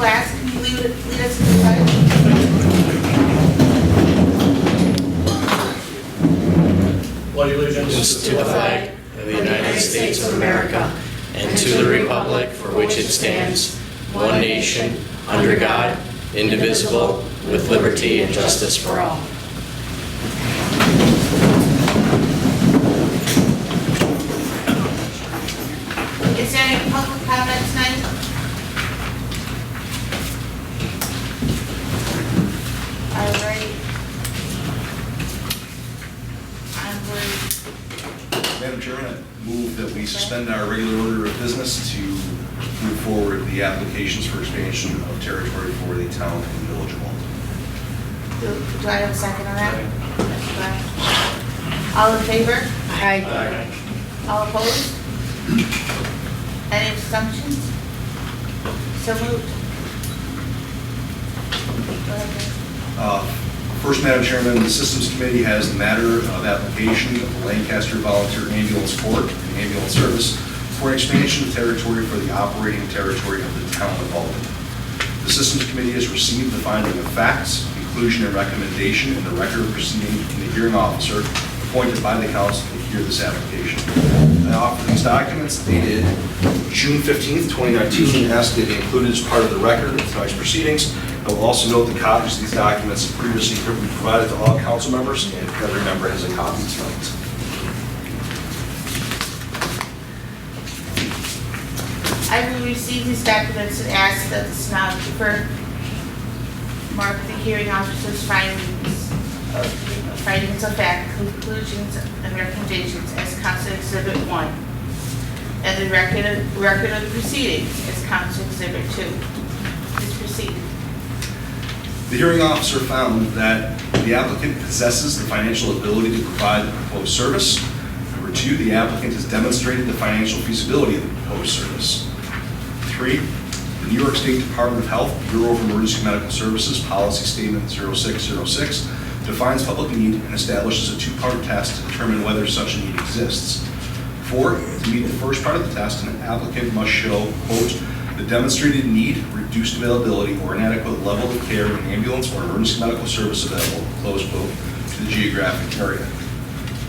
class, can you lead us in the pledge? Pledge allegiance to the flag of the United States of America and to the republic for which it stands, one nation, under God, indivisible, with liberty and justice for all. Is there any public comment tonight? All right. Madam Chairman, I move that we suspend our regular order of business to move forward the applications for expansion of territory for the town and village of Walden. Do I have a second on that? Yes, all in favor? Aye. All opposed? Any abstentions? So moved. Go ahead. First, Madam Chairman, the Systems Committee has the matter of application of the Lancaster Volunteer Ambulance Corps and Ambulance Service for expansion of territory for the operating territory of the town of Walden. The Systems Committee has received the finding of facts, conclusion, and recommendation in the record of proceeding from the hearing officer appointed by the council to hear this application. I offer these documents dated June 15th, 2019, and ask that they be included as part of the record of tonight's proceedings. I will also note that copies of these documents have previously been provided to all council members, and every member has a copy tonight. I will receive these documents and ask that the stenographer mark the hearing officer's findings of fact, conclusions, and recommendations as Council Exhibit 1, and the record of the proceedings as Council Exhibit 2. Please proceed. The hearing officer found that the applicant possesses the financial ability to provide the proposed service. Number 2, the applicant has demonstrated the financial feasibility of the proposed service. 3, the New York State Department of Health Bureau of Emergency Medical Services Policy Statement 0606 defines public need and establishes a two-part test to determine whether such a need exists. 4, to meet the first part of the test, an applicant must show, quote, the demonstrated need, reduced availability, or inadequate level of care in ambulance or emergency medical service available, close quote, to the geographic area.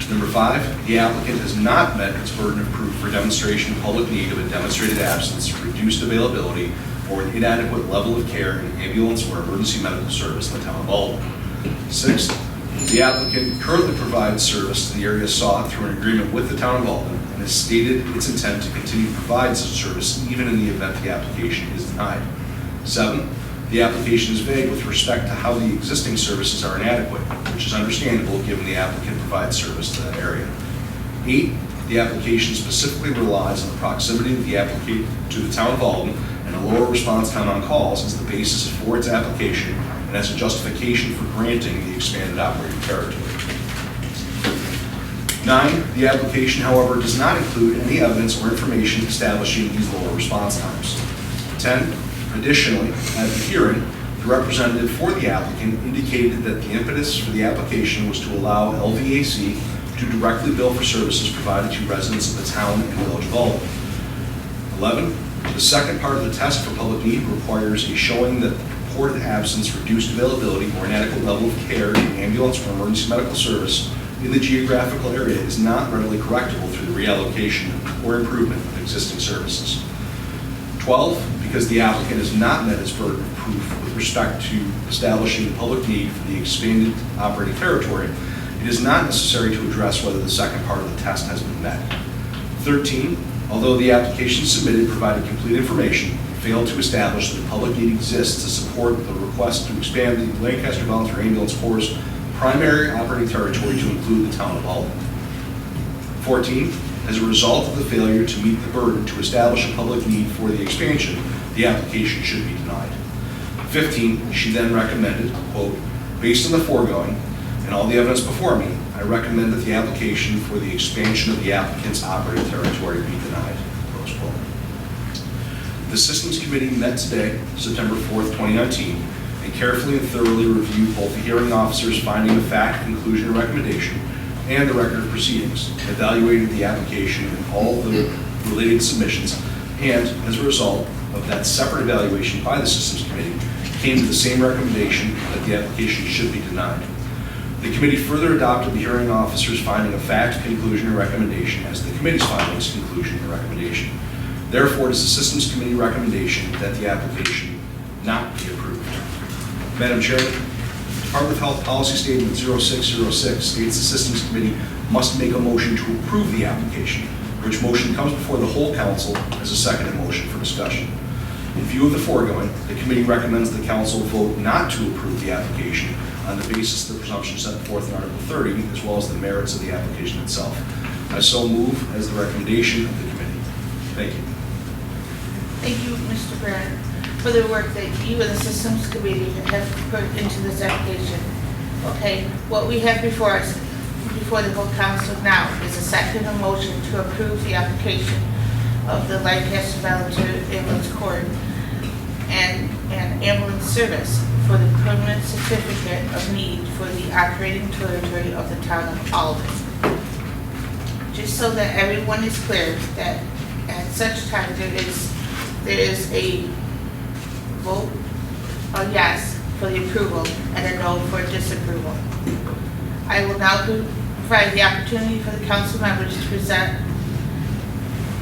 Number 5, the applicant has not met its burden of proof for demonstration of public need of a demonstrated absence, reduced availability, or an inadequate level of care in ambulance or emergency medical service in the town of Walden. 6, the applicant currently provides service to the area sought through an agreement with the town of Walden and has stated its intent to continue to provide such service even in the event the application is denied. 7, the application is vague with respect to how the existing services are inadequate, which is understandable given the applicant provides service to that area. 8, the application specifically relies on the proximity of the applicant to the town of Walden and a lower response time on calls as the basis for its application and as a justification for granting the expanded operating territory. 9, the application, however, does not include any evidence or information establishing these lower response times. 10, additionally, at the hearing, the representative for the applicant indicated that the impetus for the application was to allow LVAC to directly bill for services provided to residents of the town and village of Walden. 11, the second part of the test for public need requires a showing that the purported absence, reduced availability, or inadequate level of care in ambulance or emergency medical service in the geographical area is not readily correctable through the reallocation or improvement of existing services. 12, because the applicant has not met its burden of proof with respect to establishing the public need for the expanded operating territory, it is not necessary to address whether the second part of the test has been met. 13, although the application submitted provided complete information, it failed to establish that the public need exists to support the request to expand the Lancaster Volunteer Ambulance Corps' primary operating territory to include the town of Walden. 14, as a result of the failure to meet the burden to establish a public need for the expansion, the application should be denied. 15, she then recommended, quote, based on the foregoing and all the evidence before me, I recommend that the application for the expansion of the applicant's operating territory be denied, close quote. The Systems Committee met today, September 4th, 2019, and carefully and thoroughly reviewed both the hearing officer's finding of fact, conclusion, and recommendation, and the record of proceedings, evaluated the application and all the related submissions, and as a result, of that separate evaluation by the Systems Committee came to the same recommendation that the application should be denied. The committee further adopted the hearing officer's finding of fact, conclusion, and recommendation as the committee's findings, conclusion, and recommendation. Therefore, it is the Systems Committee recommendation that the application not be approved. Madam Chair, Department of Health Policy Statement 0606 states the Systems Committee must make a motion to approve the application, which motion comes before the whole council as a seconded motion for discussion. In view of the foregoing, the committee recommends the council vote not to approve the application on the basis of the presumption set forth in Article 30, as well as the merits of the application itself. I so move as the recommendation of the committee. Thank you. Thank you, Mr. Brand, for the work that you and the Systems Committee have put into this application. Okay, what we have before us, before the whole council now, is a second motion to approve the application of the Lancaster Volunteer Ambulance Corps and ambulance service for the permanent certificate of need for the operating territory of the town of Alden. Just so that everyone is clear that at such time there is a vote, a yes for the approval and a no for disapproval. I will now provide the opportunity for the council members to present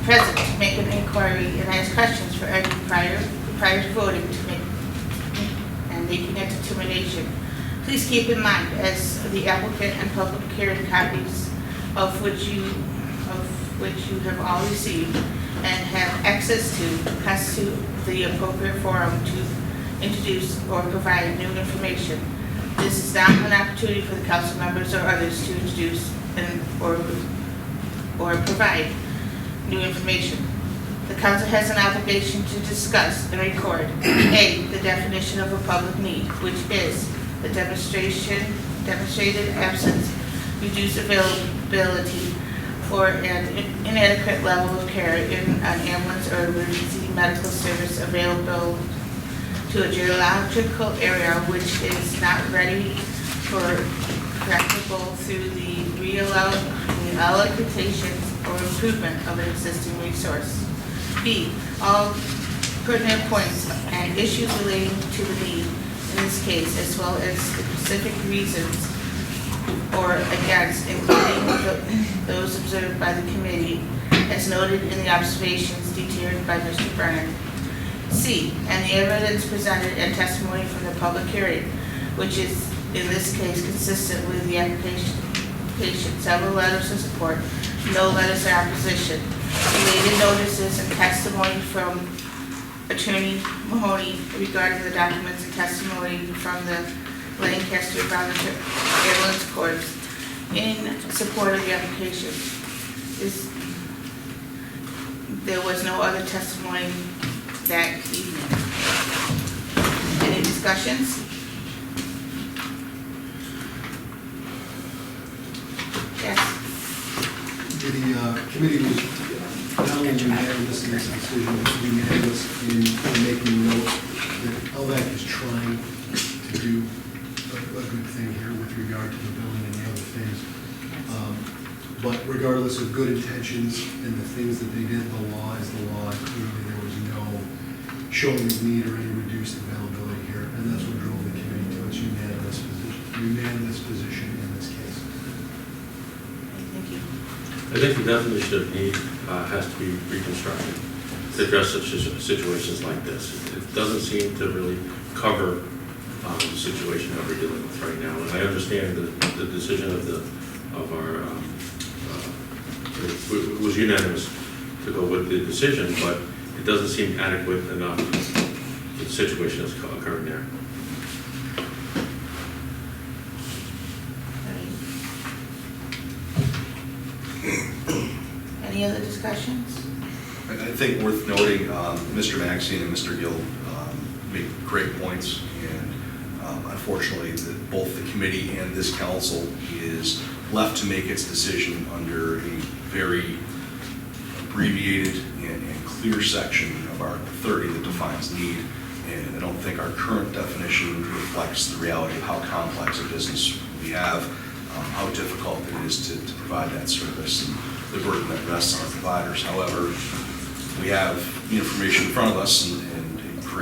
to make an inquiry and ask questions for any prior to voting to make and making a determination. Please keep in mind, as the applicant and public hearing copies of which you have all received and have access to, constitute the appropriate forum to introduce or provide new information. This is not an opportunity for the council members or others to introduce or provide new information. The council has an obligation to discuss and record A, the definition of a public need, which is the demonstrated absence, reduced availability, or an inadequate level of care in an ambulance or emergency medical service available to a geological area which is not ready for practicable through the reallocation or improvement of an existing resource. B, all pertinent points and issues relating to the need in this case, as well as the specific reasons or against, including those observed by the committee, as noted in the observations detailed by Mr. Brennan. C, and the evidence presented and testimony from the public hearing, which is in this case consistent with the application. Several letters of support, no letters of opposition, related notices and testimony from Attorney Mahoney regarding the documents and testimony from the Lancaster Volunteer Ambulance Corps in support of the application. There was no other testimony that evening. Any discussions? Yes. The committee was not only unanimous in this decision, but unanimous in making note that LVAC is trying to do a good thing here with regard to the building and the other things. But regardless of good intentions and the things that they did, the law is the law. Clearly, there was no showing of need or any reduced availability here, and that's what drove the committee to its unanimous position in this case. Thank you. I think the definition of need has to be reconstructed to address such situations like this. It doesn't seem to really cover the situation that we're dealing with right now. And I understand the decision of our it was unanimous to go with the decision, but it doesn't seem adequate enough for the situation that's occurring there. Any other discussions? I think worth noting, Mr. Maxine and Mr. Gill make great points, and unfortunately, both the committee and this council is left to make its decision under a very abbreviated and clear section of Article 30 that defines need, and I don't think our current definition reflects the reality of how complex a business we have, how difficult it is to provide that service, and the burden that rests on our providers. However, we have the information in front of us, and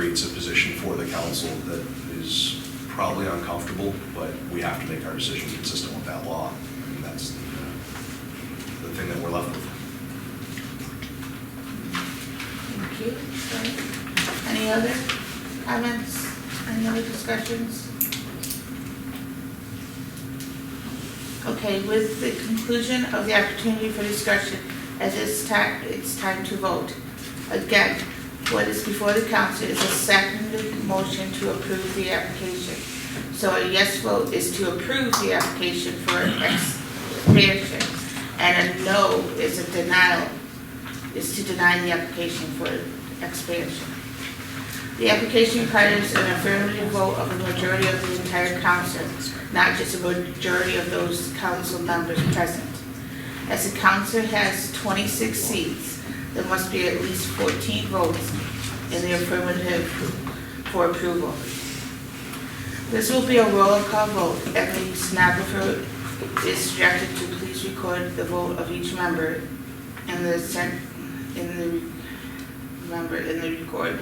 creates a position for the council that is probably uncomfortable, but we have to make our decision consistent with that law. And that's the thing that we're left with. Thank you. Any other comments? Any other discussions? Okay, with the conclusion of the opportunity for discussion, at this time, it's time to vote. Again, what is before the council is a seconded motion to approve the application. So a yes vote is to approve the application for expansion, and a no is a denial, is to deny the application for expansion. The application requires an affirmative vote of a majority of the entire council, not just a majority of those council members present. As the council has 26 seats, there must be at least 14 votes in the affirmative for approval. This will be a roll call vote. Every stenographer is directed to please record the vote of each member in the record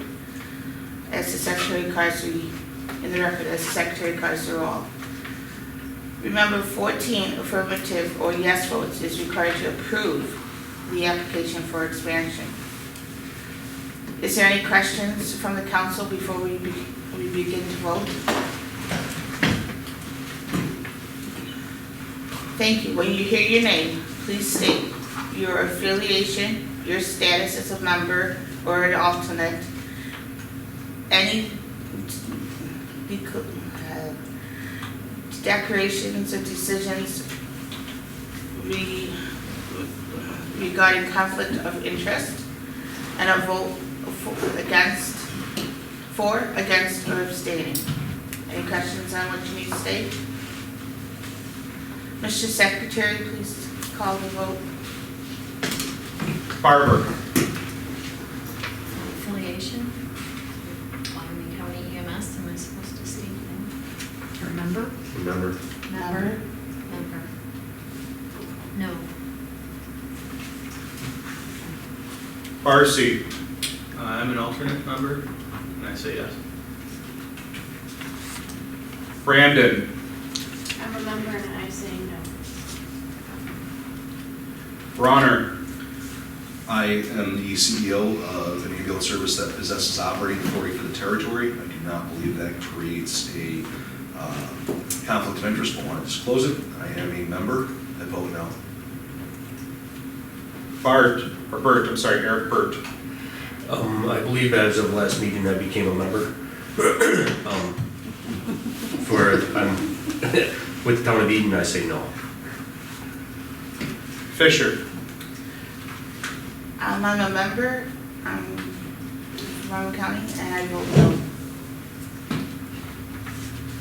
as the secretary records in the record as the secretary records the roll. Remember, 14 affirmative or yes votes is required to approve the application for expansion. Is there any questions from the council before we begin to vote? Thank you. When you hear your name, please state your affiliation, your status as a member or an alternate, any declarations or decisions regarding conflict of interest, and a vote for, against, or abstaining. Any questions on what you need to state? Mr. Secretary, please call the vote. Barber. Affiliation, Wyoming County EMS, am I supposed to state that? Remember? Remember, Member. Member. No. Barcy. I'm an alternate member, and I say yes. Brandon. I'm a member and I say no. Bronner. I am the CEO of an ambulance service that possesses operating authority for the territory. I do not believe that creates a conflict of interest, but want to disclose it. I am a member. I vote no. Eric Burt. I believe as of last meeting I became a member. With the town of Eden, I say no. Fisher. I'm a member, I'm from Wyoming County, and I vote no.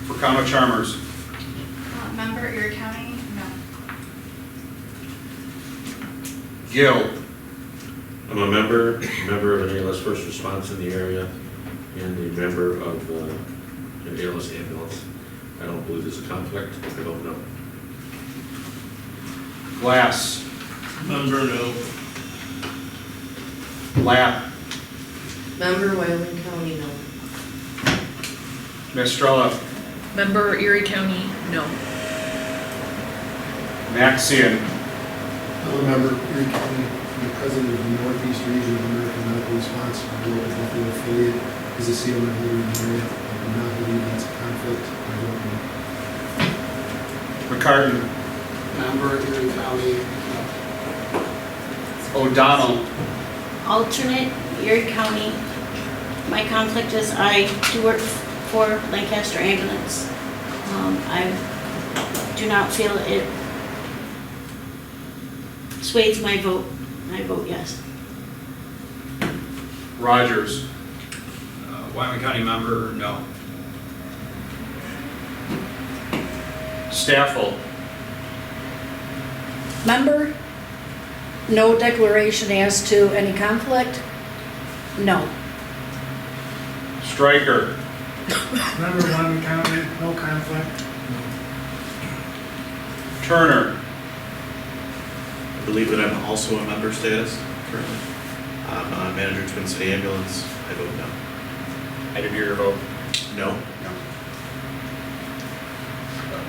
Fracano Chalmers. Member, Erie County, no. Gill. I'm a member of an ALS first response in the area, and a member of an ALS ambulance. I don't believe there's a conflict. I vote no. Glass. Member, no. Lapp. Member Wyoming County, no. Nestrella. Member Erie County, no. Maxian. I'm a member of Erie County, I'm the president of the Northeast Region of American Medical Response. My role is nothing affiliated, is a seat on my holder in the area. I do not believe that's a conflict. I vote no. McCartan. Member, Erie County, O'Donnell. Alternate, Erie County. My conflict is I do work for Lancaster Ambulance. I do not feel it sways my vote. I vote yes. Rogers. Wyoming County member, no. Staffel. Member, no declaration as to any conflict? No. Stryker. Member Wyoming County, no conflict. Turner. I believe that I'm also a member status currently. I'm a manager of Twin City Ambulance. I vote no. I didn't hear your vote. No.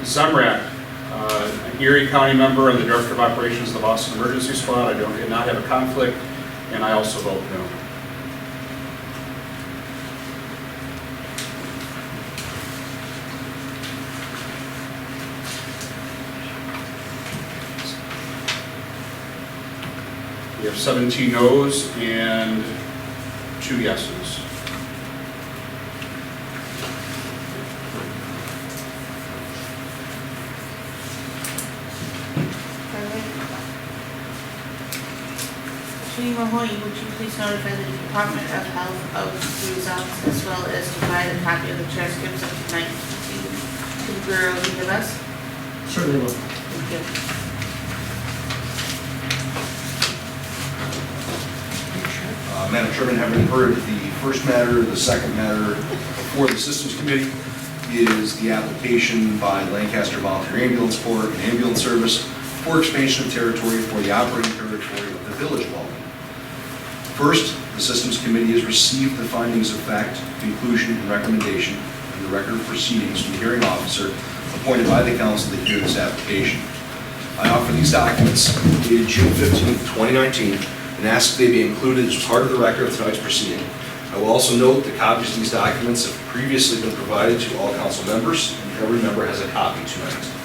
Zumrak, an Erie County member and the Director of Operations of the Boston Emergency Squad. I did not have a conflict, and I also vote no. We have 17 noes and 2 yeses. Attorney Mahoney, would you please notify the Department of Health of the results as well as provide a copy of the transcripts of tonight's proceeding to the Bureau of EMS? Certainly will. Thank you. Madam Chairman, having heard the first matter, the second matter before the Systems Committee is the application by Lancaster Volunteer Ambulance Corps and Ambulance Service for expansion of territory for the operating territory of the Village of Albany. First, the Systems Committee has received the findings of fact, conclusion, and recommendation and the record of proceedings from the hearing officer appointed by the council to hear this application. I offer these documents dated June 15, 2019, and ask that they be included as part of the record of tonight's proceeding. I will also note that copies of these documents have previously been provided to all council members, and every member has a copy tonight.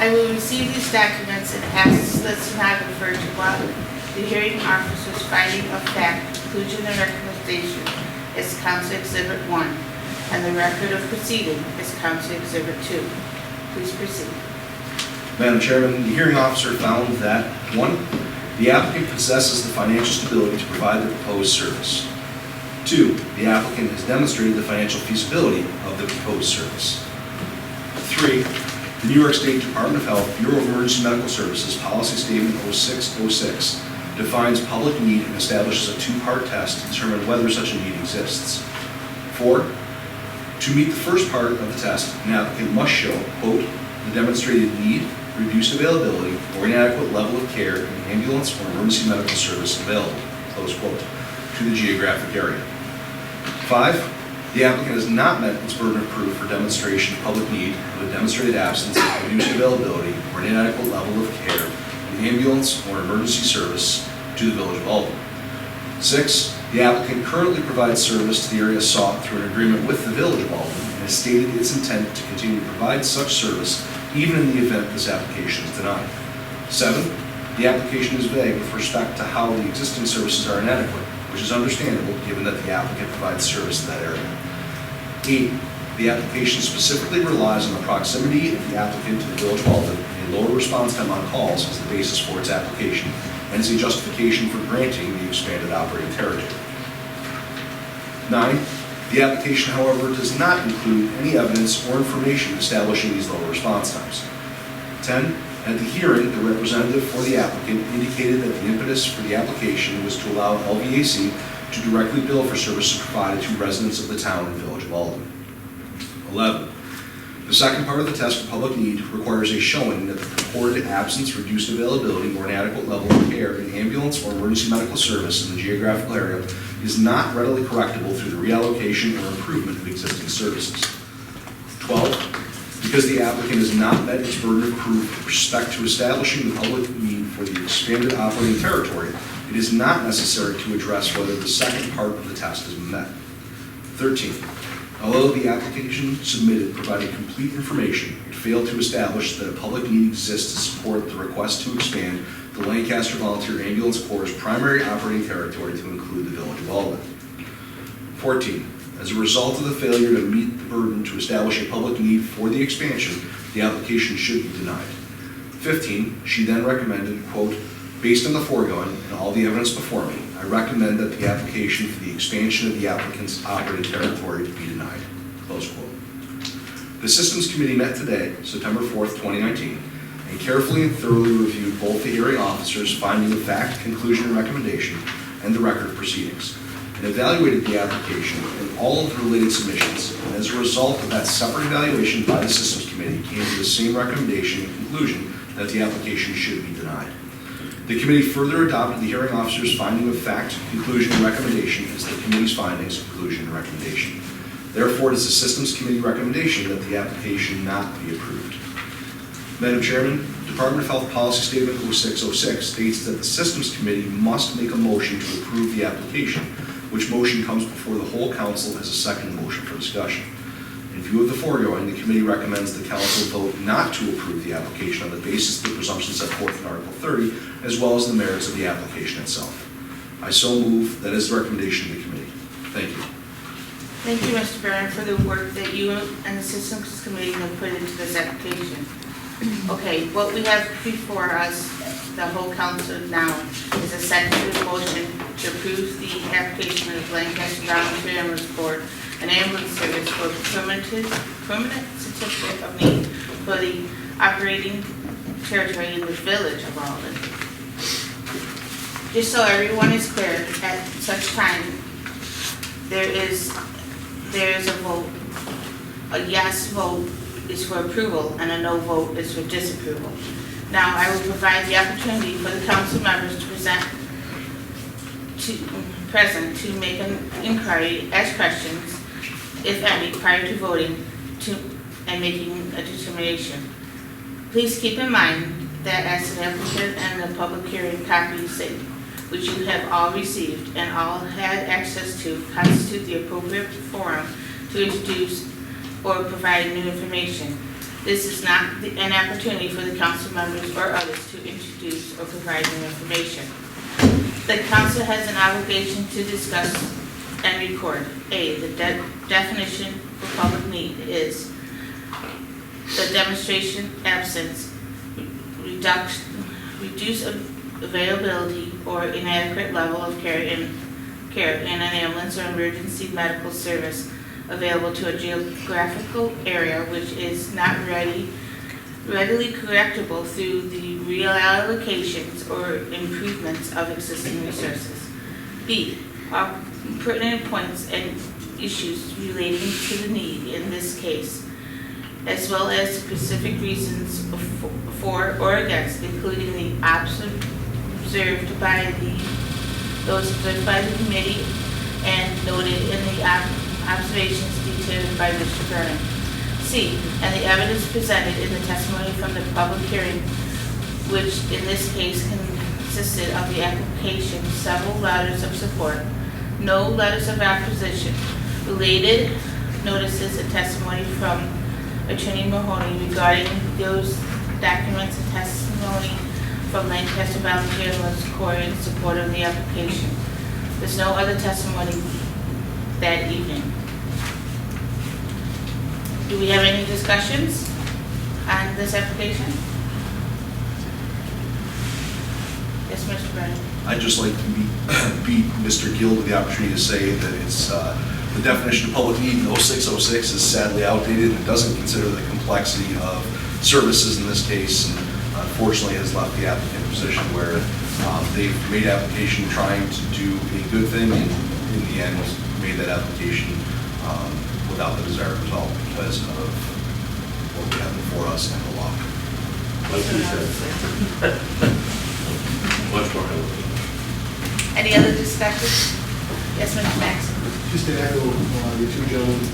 I will receive these documents and ask the stenographer to log the hearing officer's finding of fact, conclusion, and recommendation as Council Exhibit 1, and the record of proceeding as Council Exhibit 2. Please proceed. Madam Chairman, the hearing officer found that, 1, the applicant possesses the financial stability to provide the proposed service. 2, the applicant has demonstrated the financial feasibility of the proposed service. 3, the New York State Department of Health Bureau of Emergency Medical Services Policy Statement 0606 defines public need and establishes a 2-part test to determine whether such a need exists. 4, to meet the first part of the test, an applicant must show, quote, the demonstrated need, reduced availability, or inadequate level of care in the ambulance or emergency medical service available, close quote, to the geographic area. 5, the applicant has not met its burden of proof for demonstration of public need of a demonstrated absence of reduced availability or an inadequate level of care in the ambulance or emergency service to the Village of Albany. 6, the applicant currently provides service to the area sought through an agreement with the Village of Albany and has stated its intent to continue to provide such service even in the event this application is denied. 7, the application is vague with respect to how the existing services are inadequate, which is understandable given that the applicant provides service to that area. 8, the application specifically relies on the proximity of the applicant to the Village of Albany and a lower response time on calls as the basis for its application and is a justification for granting the expanded operating territory. 9, the application, however, does not include any evidence or information establishing these lower response times. 10, at the hearing, the representative for the applicant indicated that the impetus for the application was to allow LVAC to directly bill for services provided to residents of the town and Village of Albany. 11, the second part of the test for public need requires a showing that the purported absence, reduced availability, or inadequate level of care in ambulance or emergency medical service in the geographical area is not readily correctable through the reallocation or improvement of existing services. 12, because the applicant has not met its burden of proof with respect to establishing the public need for the expanded operating territory, it is not necessary to address whether the second part of the test has been met. 13, although the application submitted provided complete information, it failed to establish that a public need exists to support the request to expand the Lancaster Volunteer Ambulance Corps' primary operating territory to include the Village of Albany. 14, as a result of the failure to meet the burden to establish a public need for the expansion, the application should be denied. 15, she then recommended, quote, based on the foregoing and all the evidence before me, I recommend that the application for the expansion of the applicant's operating territory be denied, close quote. The Systems Committee met today, September 4th, 2019, and carefully and thoroughly reviewed both the hearing officer's finding of fact, conclusion, and recommendation, and the record of proceedings. and evaluated the application and all of the related submissions, and as a result of that separate evaluation by the Systems Committee, came to the same recommendation and conclusion that the application should be denied. The committee further adopted the hearing officer's finding of fact, conclusion, and recommendation as the committee's findings, conclusion, and recommendation. Therefore, it is the Systems Committee recommendation that the application not be approved. Madam Chairman, Department of Health Policy Statement 0606 states that the Systems Committee must make a motion to approve the application, which motion comes before the whole council as a second motion for discussion. In view of the foregoing, the committee recommends the council vote not to approve the application on the basis of the presumptions set forth in Article 30, as well as the merits of the application itself. I so move. That is the recommendation of the committee. Thank you. Thank you, Mr. Barron, for the work that you and the Systems Committee have put into this application. Okay, what we have before us, the whole council now, is a second motion to approve the application of Lancaster Volunteer Ambulance Board, an ambulance service for permanent certificate of need for the operating territory in the village of Alden. Just so everyone is clear, at such time, there is a vote. A yes vote is for approval and a no vote is for disapproval. Now, I will provide the opportunity for the council members to present to make an inquiry, ask questions, if any, prior to voting and making a determination. Please keep in mind that as an applicant and the public hearing copies which you have all received and all had access to constitute the appropriate forum to introduce or provide new information. This is not an opportunity for the council members or others to introduce or provide new information. The council has an obligation to discuss and record. A, the definition for public need is the demonstration, absence, reduce availability or inadequate level of care in an ambulance or emergency medical service available to a geographical area which is not readily correctable through the reallocations or improvements of existing resources. B, pertinent points and issues relating to the need in this case, as well as specific reasons for or against, including the observed by those observed by the committee and noted in the observations detailed by Mr. Vernon. C, and the evidence presented in the testimony from the public hearing, which in this case consisted of the application, several letters of support, no letters of opposition, related notices and testimony from Attorney Mahoney regarding those documents and testimony from Lancaster Volunteer Ambulance Corps in support of the application. There's no other testimony that evening. Do we have any discussions on this application? Yes, Mr. Brennan. I'd just like to beat Mr. Gill to the opportunity to say that it's the definition of public need in 0606 is sadly outdated and doesn't consider the complexity of services in this case, and unfortunately has left the applicant in a position where they've made application trying to do a good thing and in the end made that application without the desired result because of what we have before us and the law. Like you said. Much more eloquent. Any other discussion? Yes, Mr. Maxson. Just to echo the two gentlemen,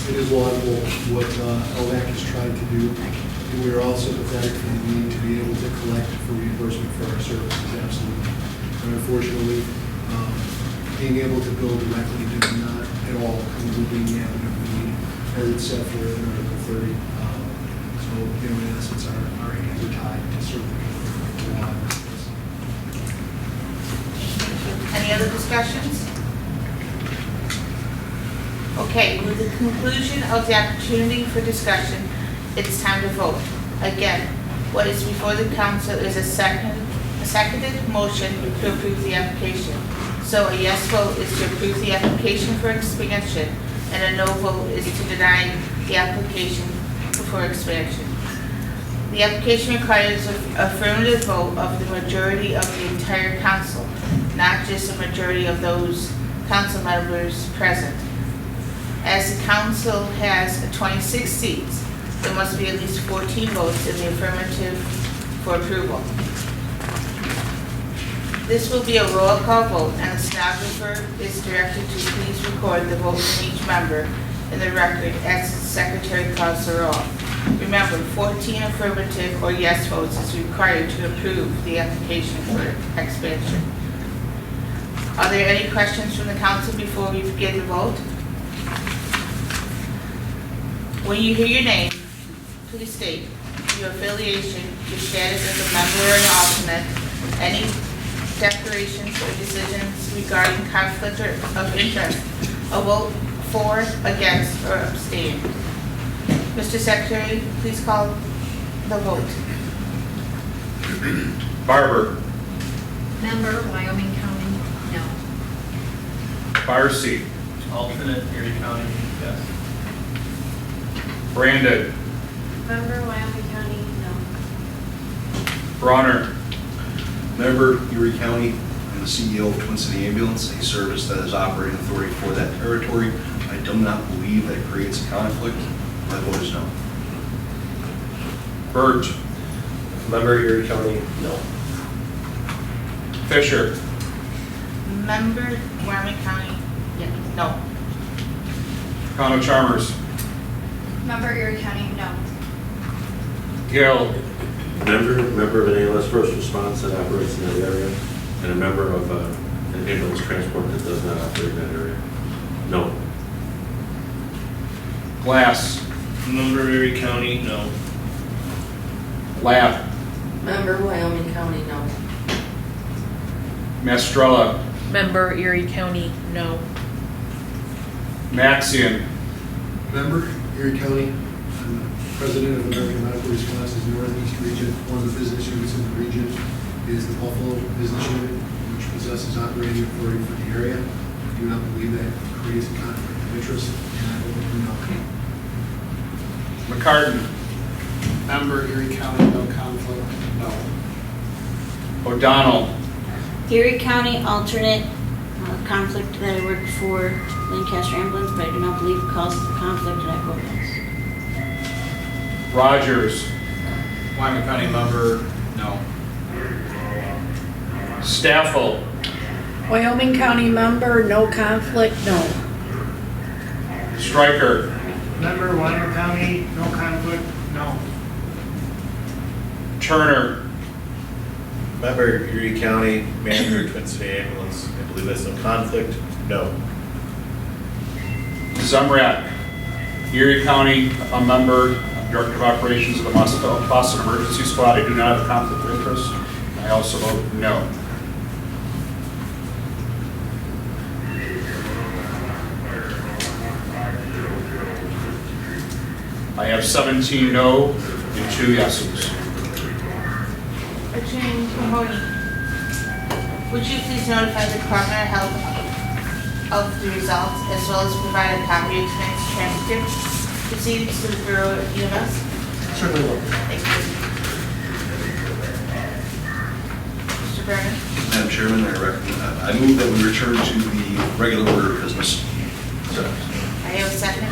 it is laudable what LVAC is trying to do. And we are also pathetic for the need to be able to collect for reimbursement for our services, absolutely. And unfortunately, being able to bill directly does not at all come to being the avenue of need as it's set for in Article 30. So, in essence, our hands are tied to certainly a lot of this. Any other discussions? Okay, with the conclusion of the opportunity for discussion, it's time to vote. Again, what is before the council is a seconded motion to approve the application. So a yes vote is to approve the application for expansion, and a no vote is to deny the application for expansion. The application requires an affirmative vote of the majority of the entire council, not just a majority of those council members present. As the council has 26 seats, there must be at least 14 votes in the affirmative for approval. This will be a roll call vote, and the stenographer is directed to please record the vote from each member in the record as the secretary calls the roll. Remember, 14 affirmative or yes votes is required to approve the application for expansion. Are there any questions from the council before we begin the vote? When you hear your name, please state your affiliation, your status as a member or an alternate, any declarations or decisions regarding conflict of interest, a vote for, against, or abstain. Mr. Secretary, please call the vote. Barber. Member, Wyoming County, no. Barcy. Alternate, Erie County, yes. Brandon. Member, Wyoming County, no. Bronner. Member, Erie County, I'm the CEO of Twin City Ambulance, a service that is operating authority for that territory. I do not believe that creates a conflict. My vote is no. Burt. Member Erie County, no. Fisher. Member, Wyoming County, no. Connell Chalmers. Member, Erie County, no. Gill. Member of an ALS first response that operates in that area, and a member of an ambulance transport that does not operate in that area. No. Glass. Member Erie County, no. Lapp. Member, Wyoming County, no. Mastrella. Member Erie County, no. Maxian. Member, Erie County, I'm the president of American Medical Response's Northeast Region. One of the business units in the region is the Buffalo Business Unit, which possesses operating authority for the area. I do not believe that creates a conflict of interest, and I vote no. McCartan. Member, Erie County, no conflict, no. O'Donnell. Erie County alternate, conflict that I work for Lancaster Ambulance, but I do not believe it causes a conflict, and I vote yes. Rogers. Wyoming County member, no. Staffel. Wyoming County member, no conflict, no. Stryker. Member, Wyoming County, no conflict, no. Turner. Member, Erie County, manager, Twin City Ambulance. I believe there's no conflict. No. Zumrak. Erie County, a member, Director of Operations of the Boston Emergency Squad. I do not have a conflict of interest. I also vote no. I have 17 no and 2 yeses. Attorney Mahoney, would you please notify the Department of Health of the results, as well as provide a copy of tonight's transcript proceedings to the Bureau of EMS? Certainly will. Thank you. Mr. Brennan? Madam Chairman, I move that we return to the regular order of business. I have a second.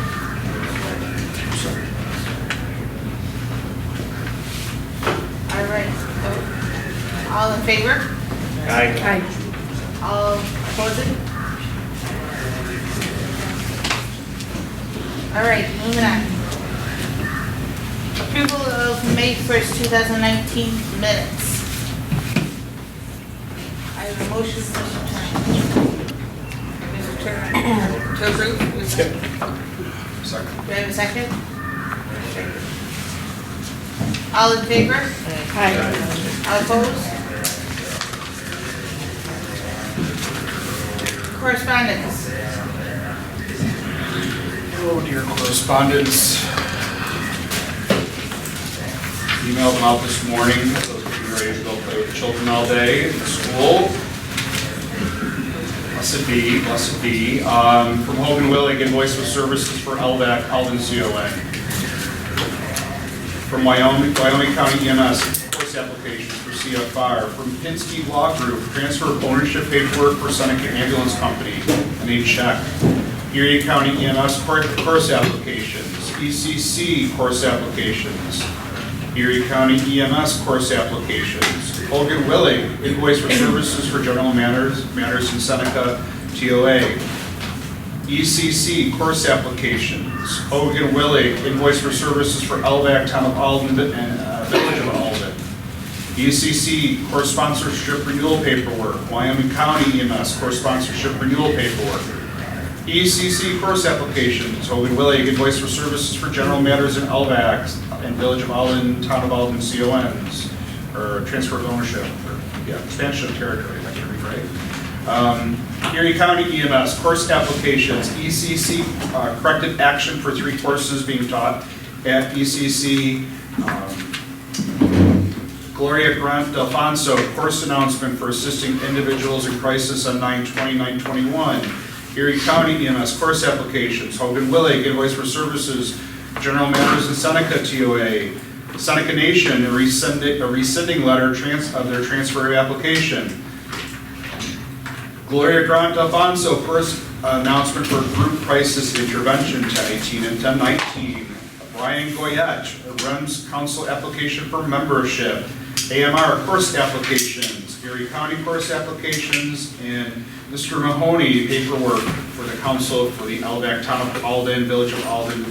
All right. All in favor? Aye. All opposing? All right, moving on. Approval of May 1st, 2019 minutes. I have a motion from Mr. Turner. To approve? Second. Do I have a second? All in favor? Aye. All opposed? Correspondence. Oh, dear correspondence. Emailed them out this morning. Those of you ready to go play with the children all day in the school. Blessed be, blessed be. From Hogan Willig, invoice of services for LVAC, Alden CON. From Wyoming County EMS, course application for CFR. From Pinsky Law Group, transfer of ownership paperwork for Seneca Ambulance Company. I need to check. Erie County EMS course applications, ECC course applications, Erie County EMS course applications, Hogan Willig, invoice for services for general matters in Seneca, TOA. ECC course applications, Hogan Willig, invoice for services for LVAC, Town of Alden, and Village of Alden. ECC course sponsorship renewal paperwork, Wyoming County EMS course sponsorship renewal paperwork. ECC course applications, Hogan Willig, invoice for services for general matters in LVAC and Village of Alden, Town of Alden CONs, or transfer of ownership, or expansion of territory, that can be right. Erie County EMS course applications, ECC corrective action for 3 courses being taught at ECC. Gloria Grant Alfonso, course announcement for assisting individuals in crisis on 9/20/9/21. Erie County EMS course applications, Hogan Willig, invoice for services, general matters in Seneca TOA. Seneca Nation, a rescinding letter of their transfer application. Gloria Grant Alfonso, course announcement for group crisis intervention 10/18 and 10/19. Brian Goyette, a REMS council application for membership. AMR course applications, Erie County course applications, and Mr. Mahoney paperwork for the council for the LVAC Town of Alden, Village of Alden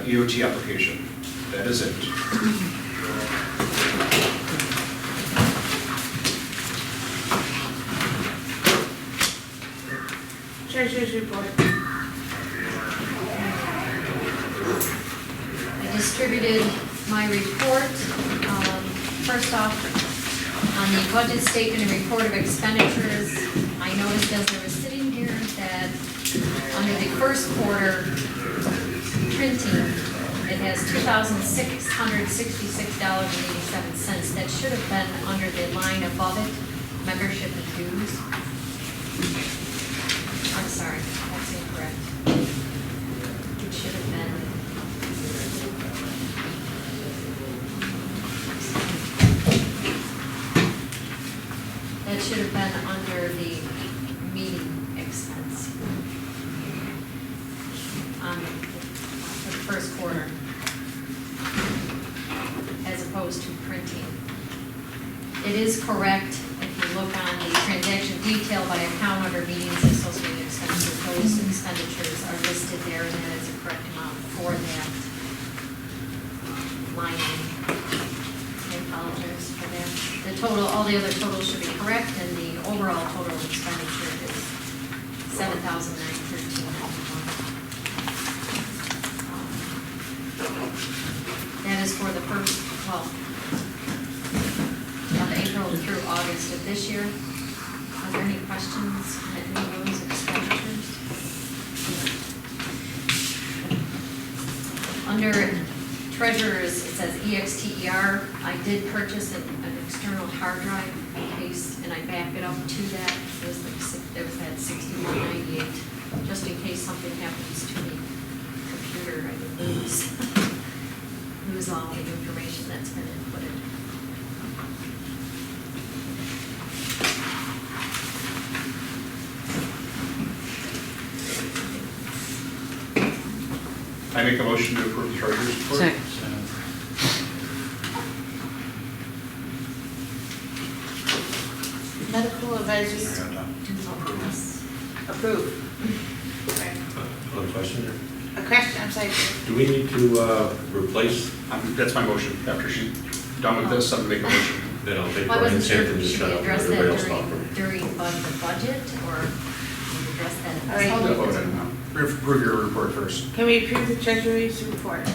EOT application. That is it. Treasurer's report. I distributed my report. First off, on the budget statement and report of expenditures, I noticed as I was sitting here that under the first quarter printing, it has $2,666.87. That should have been under the line above it, membership and dues. I'm sorry, that's incorrect. It should have been. That should have been under the meeting expense on the first quarter, as opposed to printing. It is correct, if you look on the transaction detail by account under meetings and associated expenses, those expenditures are listed there, and that is a correct amount for that line item. I apologize for that. The total, all the other totals should be correct, and the overall total expenditure is $7,913.91. That is for the first, well, of April through August of this year. Are there any questions on any of those expenditures? Under treasurers, it says EXTER. I did purchase an external hard drive in case, and I backed it up to that. It was like it was at $61.98, just in case something happens to the computer. I would lose all the information that's been inputted. I make a motion to approve the treasurer's report. Second. Medical advisory. Approved. One question there. A question, I'm sorry. Do we need to replace, That's my motion. After she's done with this, I'm gonna make a motion. then I'll take Well, I Brian's wasn't sure hint and if just should shut we up and address that everybody else talk. during the budget, or we address that? All right. I'll vote it now. Approve your report first. Can we approve the treasurer's report?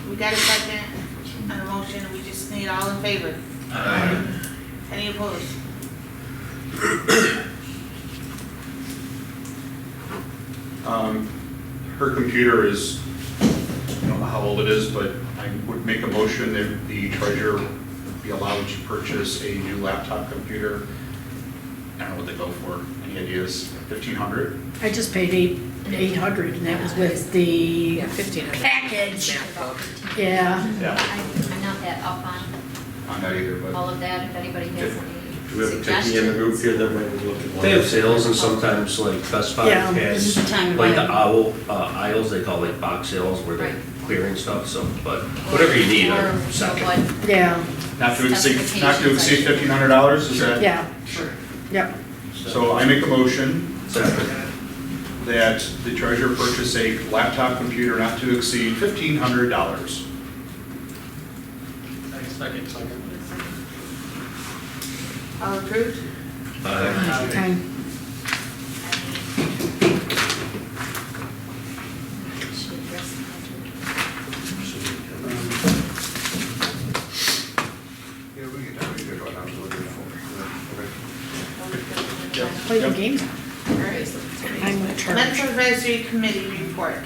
We got a second on the motion, we just need all in favor. Aye. Any opposed? Her computer is, I don't know how old it is, but I would make a motion that the treasurer be allowed to purchase a new laptop computer. I don't know what they go for. Any ideas? 1,500? I just paid $800, and that was with the package. Yeah. Yeah. I'm not that up On that either, on but all of that, if anybody has any. Do we have a techie in the group here that might look at one? They have sales and sometimes like Best Buy Yeah, this is has, the time to like buy the aisles, they call like box sales where they're Right. clearing stuff, so, but whatever you need, Or, I'm you know, second. what Yeah, Not to exceed Specifications, $1,500, is that? yeah. Yep. So I make a motion Second. that the treasurer purchase a laptop computer not to exceed $1,500. Second. All approved? Okay. Yeah, we can tell you what I was looking for. Play the games. I'm gonna charge. Mental Advisory Committee report.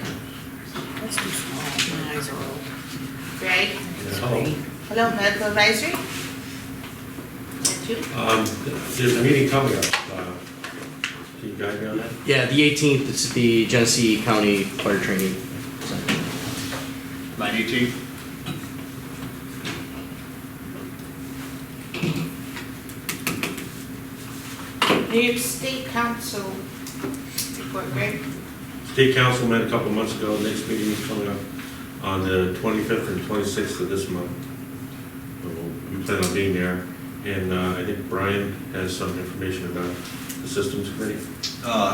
That's too small. My eyes are old. Greg? Hello, Medical Advisory? That's you? There's a meeting coming up. Can you guide me on that? Yeah, the 18th, it's the Genesee County Fire Training. 9/18. New York State Council report, Greg? State Council met a couple months ago. Next meeting is coming up on the 25th and 26th of this month. We plan on being there. And I think Brian has some information about the Systems Committee.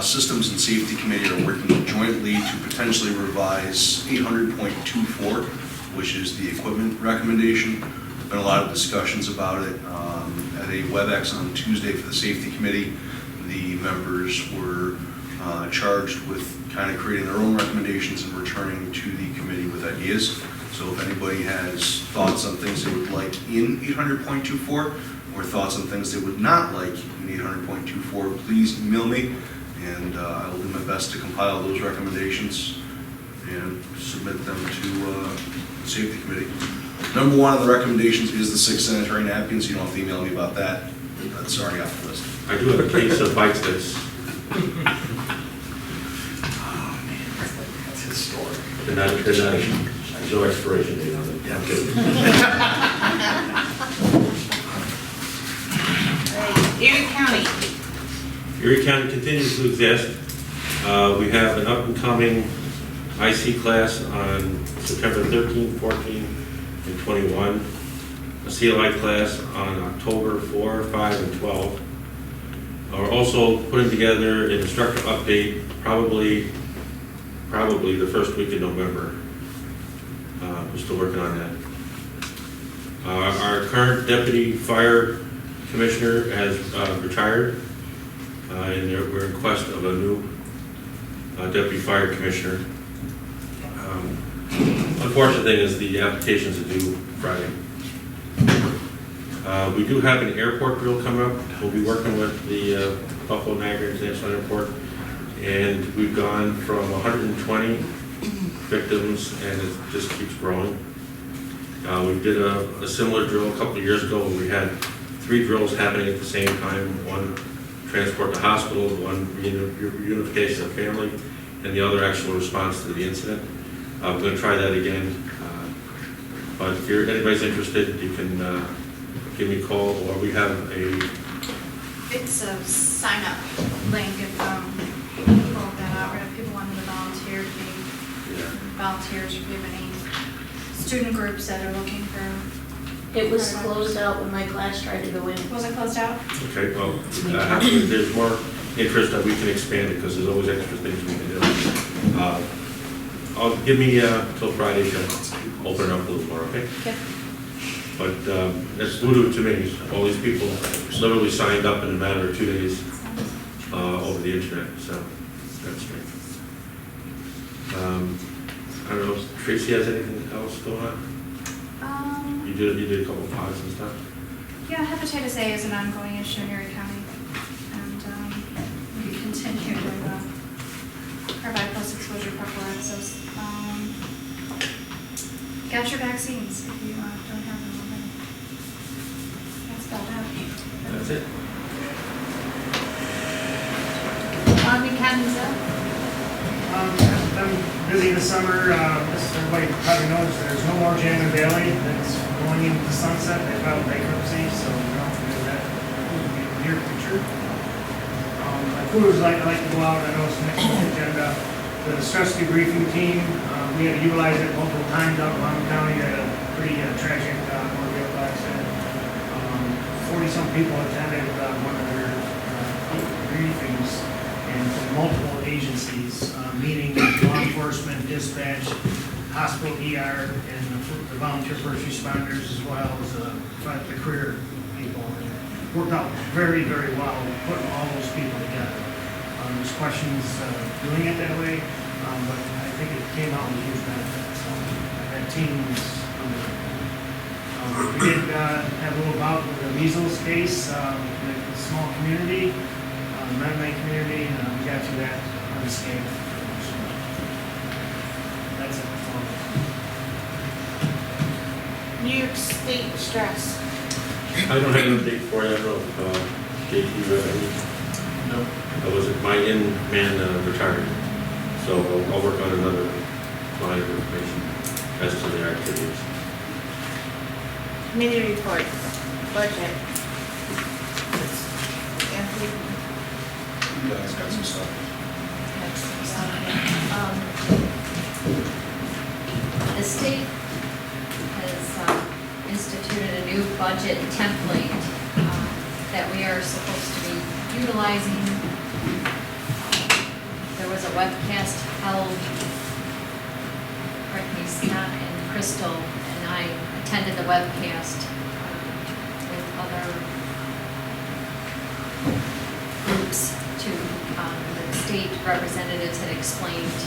Systems and Safety Committee are working jointly to potentially revise 800.24, which is the equipment recommendation. Been a lot of discussions about it. At a WebEx on Tuesday for the Safety Committee, the members were charged with kind of creating their own recommendations and returning to the committee with ideas. So if anybody has thoughts on things they would like in 800.24 or thoughts on things they would not like in 800.24, please email me and I will do my best to compile those recommendations and submit them to the Safety Committee. Number one of the recommendations is the 6 sanitary napkins. You don't have to email me about that. That's already off the list. I do have a case of bite sticks. That's historic. They're not, there's no expiration date on them. I'm kidding. Right. Erie County. Erie County continues to exist. We have an up-and-coming IC class on September 13, 14, and 21. A CLI class on October 4, 5, and 12. We're also putting together an instructor update, probably the first week in November. We're still working on that. Our current deputy fire commissioner has retired, and we're in quest of a new deputy fire commissioner. Unfortunate thing is the applications are due Friday. We do have an airport drill coming up. We'll be working with the Buffalo Niagara International Airport, and we've gone from 120 victims, and it just keeps growing. We did a similar drill a couple of years ago where we had 3 drills happening at the same time. One transport to hospital, one reunification of family, and the other actual response to the incident. We're going to try that again. But if anybody's interested, you can give me a call, or we have a... It's a sign-up link if you pull that out, or if people wanted to volunteer to be volunteers, or if you have any student groups that are looking for... It was closed out when my class tried to go in. Was it closed out? Okay, well, if there's more interest, we can expand it, because there's always extra things we can do. Give me till Friday to open it up a little more, okay? Okay. But that's voodoo to me. All these people literally signed up in a matter of 2 days over the internet, so that's great. I don't know if Tracy has anything else going on? You did a couple of pods and stuff? Yeah, hepatitis A is an ongoing issue in Erie County, and we continue with carbide post-exposure prophylaxis. Get your vaccines if you don't have them already. That's about it. That's it. Wyoming County's up. I'm busy this summer. Everybody probably knows there's no more Jam and Bailey. That's going into sunset. They filed bankruptcy, so we don't have to do that. food is like to go out, I know it's next on the agenda. The stress debriefing team, we had to utilize it multiple times out in Wyoming County, had a pretty tragic motor accident. 40-some people attended one of their briefings and from multiple agencies, meaning law enforcement, dispatch, hospital, ER, and the volunteer first responders, as well as the career people. And it worked out very, very well, putting all those people together. There's questions doing it that way, but I think it came out with huge benefit. So that team was we did have a little bout with the measles case in a small community, Mennonite community, and we got through that unscathed. So that's it. New York State stress. I don't have an update for you. I don't know if JT, you have any? No. I wasn't, my in-man retired, so I'll work on another line of information as to their activities. Committee reports, budget. Anthony? You guys got some stuff. The state has instituted a new budget template that we are supposed to be utilizing. There was a webcast held, correct me, Scott and Crystal and I attended the webcast with other groups to, the state representatives had explained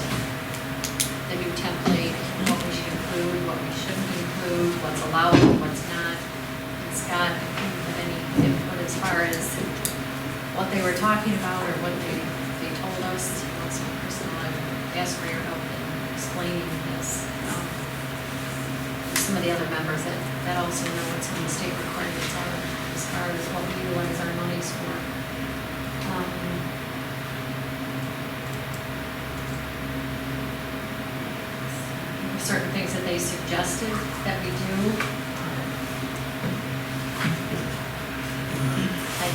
the new template, what we should include, what we shouldn't include, what's allowed, what's not. And Scott, have any input as far as what they were talking about or what they told us? Also, Crystal, I asked for your help in explaining this. Some of the other members that also know what some of the state requirements are as far as what we utilize our monies for. Certain things that they suggested that we do. I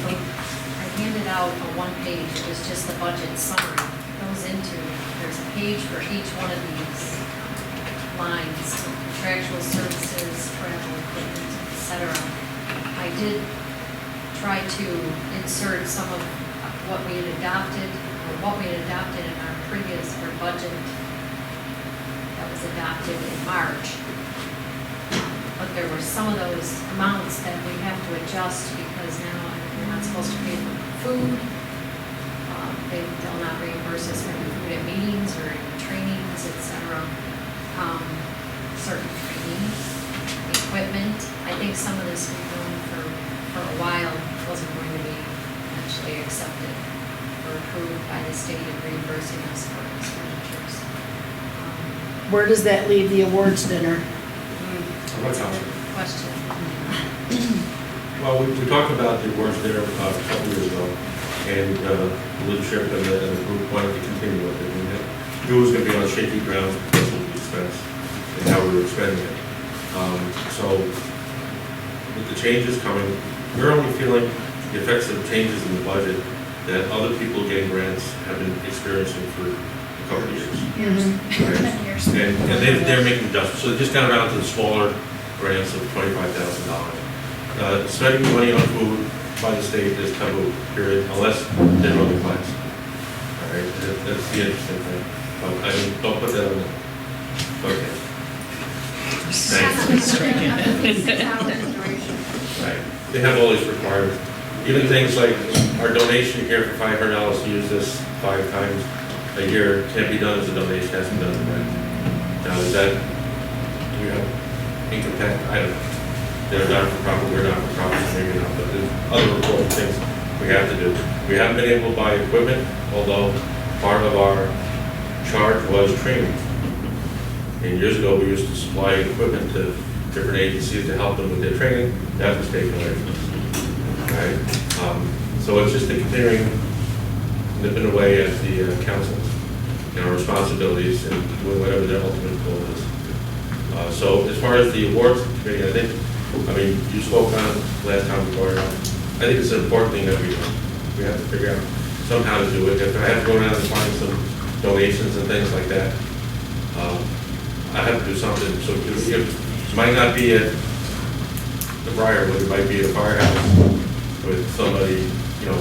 handed out a one-page, it was just the budget summary. It goes into, there's a page for each one of these lines, contractual services, travel, equipment, etc. I did try to insert some of what we had adopted, or what we had adopted in our previous, our budget that was adopted in March. But there were some of those amounts that we have to adjust because now we're not supposed to pay for food. They'll not reimburse us for the food at meetings or in trainings, etc. Certain training, equipment. I think some of this we've known for a while wasn't going to be actually accepted or approved by the state of reimbursing us for expenditures. Where does that leave the awards dinner? Question. Well, we talked about the awards dinner a couple years ago, and the leadership and the group wanted to continue with it. And it was going to be on shaky grounds because of the expense and how we were spending it. So with the changes coming, we're only feeling the effects of changes in the budget that other people getting grants have been experiencing for a couple of years. Right? And they're making adjustments. So they just got around to the smaller grants of $25,000. Spending money on food by the state is taboo, period, unless they're other plans. All right, that's the interesting thing. I mean, don't put that on the, okay. Thanks. Right, they have all these requirements. Even things like our donation here for $500 to use this 5 times a year can't be done as a donation, has to be done right. Now, is that, do we have income tax? I don't know. They're not for profit, we're not for profit, so maybe not, but there's other important things we have to do. We haven't been able to buy equipment, although part of our charge was training. And years ago, we used to supply equipment to different agencies to help them with their training. That was taken away from us. Right? So it's just a continuing nipping away at the councils and our responsibilities and doing whatever their ultimate goal is. So as far as the awards committee, I mean, you spoke on last time we brought it up. I think it's an important thing that we have to figure out. somehow to do it. If I have to go down and find some donations and things like that, I have to do something. So it might not be at the Briarwood, it might be at a firehouse with somebody,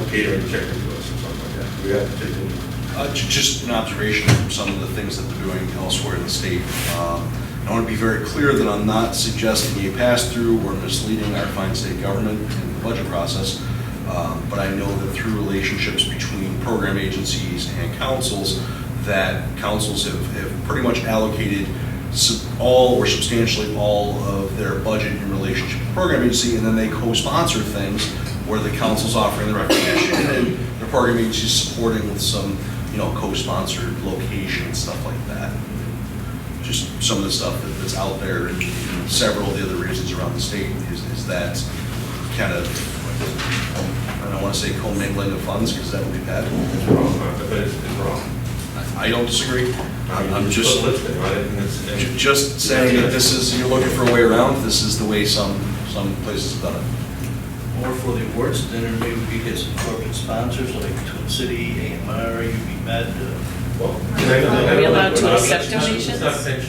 catering chicken to us or something like that. We have to take it. Just an observation from some of the things that they're doing elsewhere in the state. I want to be very clear that I'm not suggesting a pass-through or misleading our fine state government in the budget process, but I know that through relationships between program agencies and councils, that councils have pretty much allocated all or substantially all of their budget in relationship to the program agency, and then they co-sponsor things where the council's offering the recognition and the program agency's supporting with some co-sponsored location and stuff like that. Just some of the stuff that's out there in several of the other regions around the state is that kind of, I don't want to say commingling of funds because that would be bad. It's wrong, but it's wrong. I don't disagree. I'm just just just saying that this is, you're looking for a way around, this is the way some places have done it. Or for the awards dinner, maybe we get some corporate sponsors like Twin City, AMR, UB Med. Are we allowed to accept donations? It's not pinch,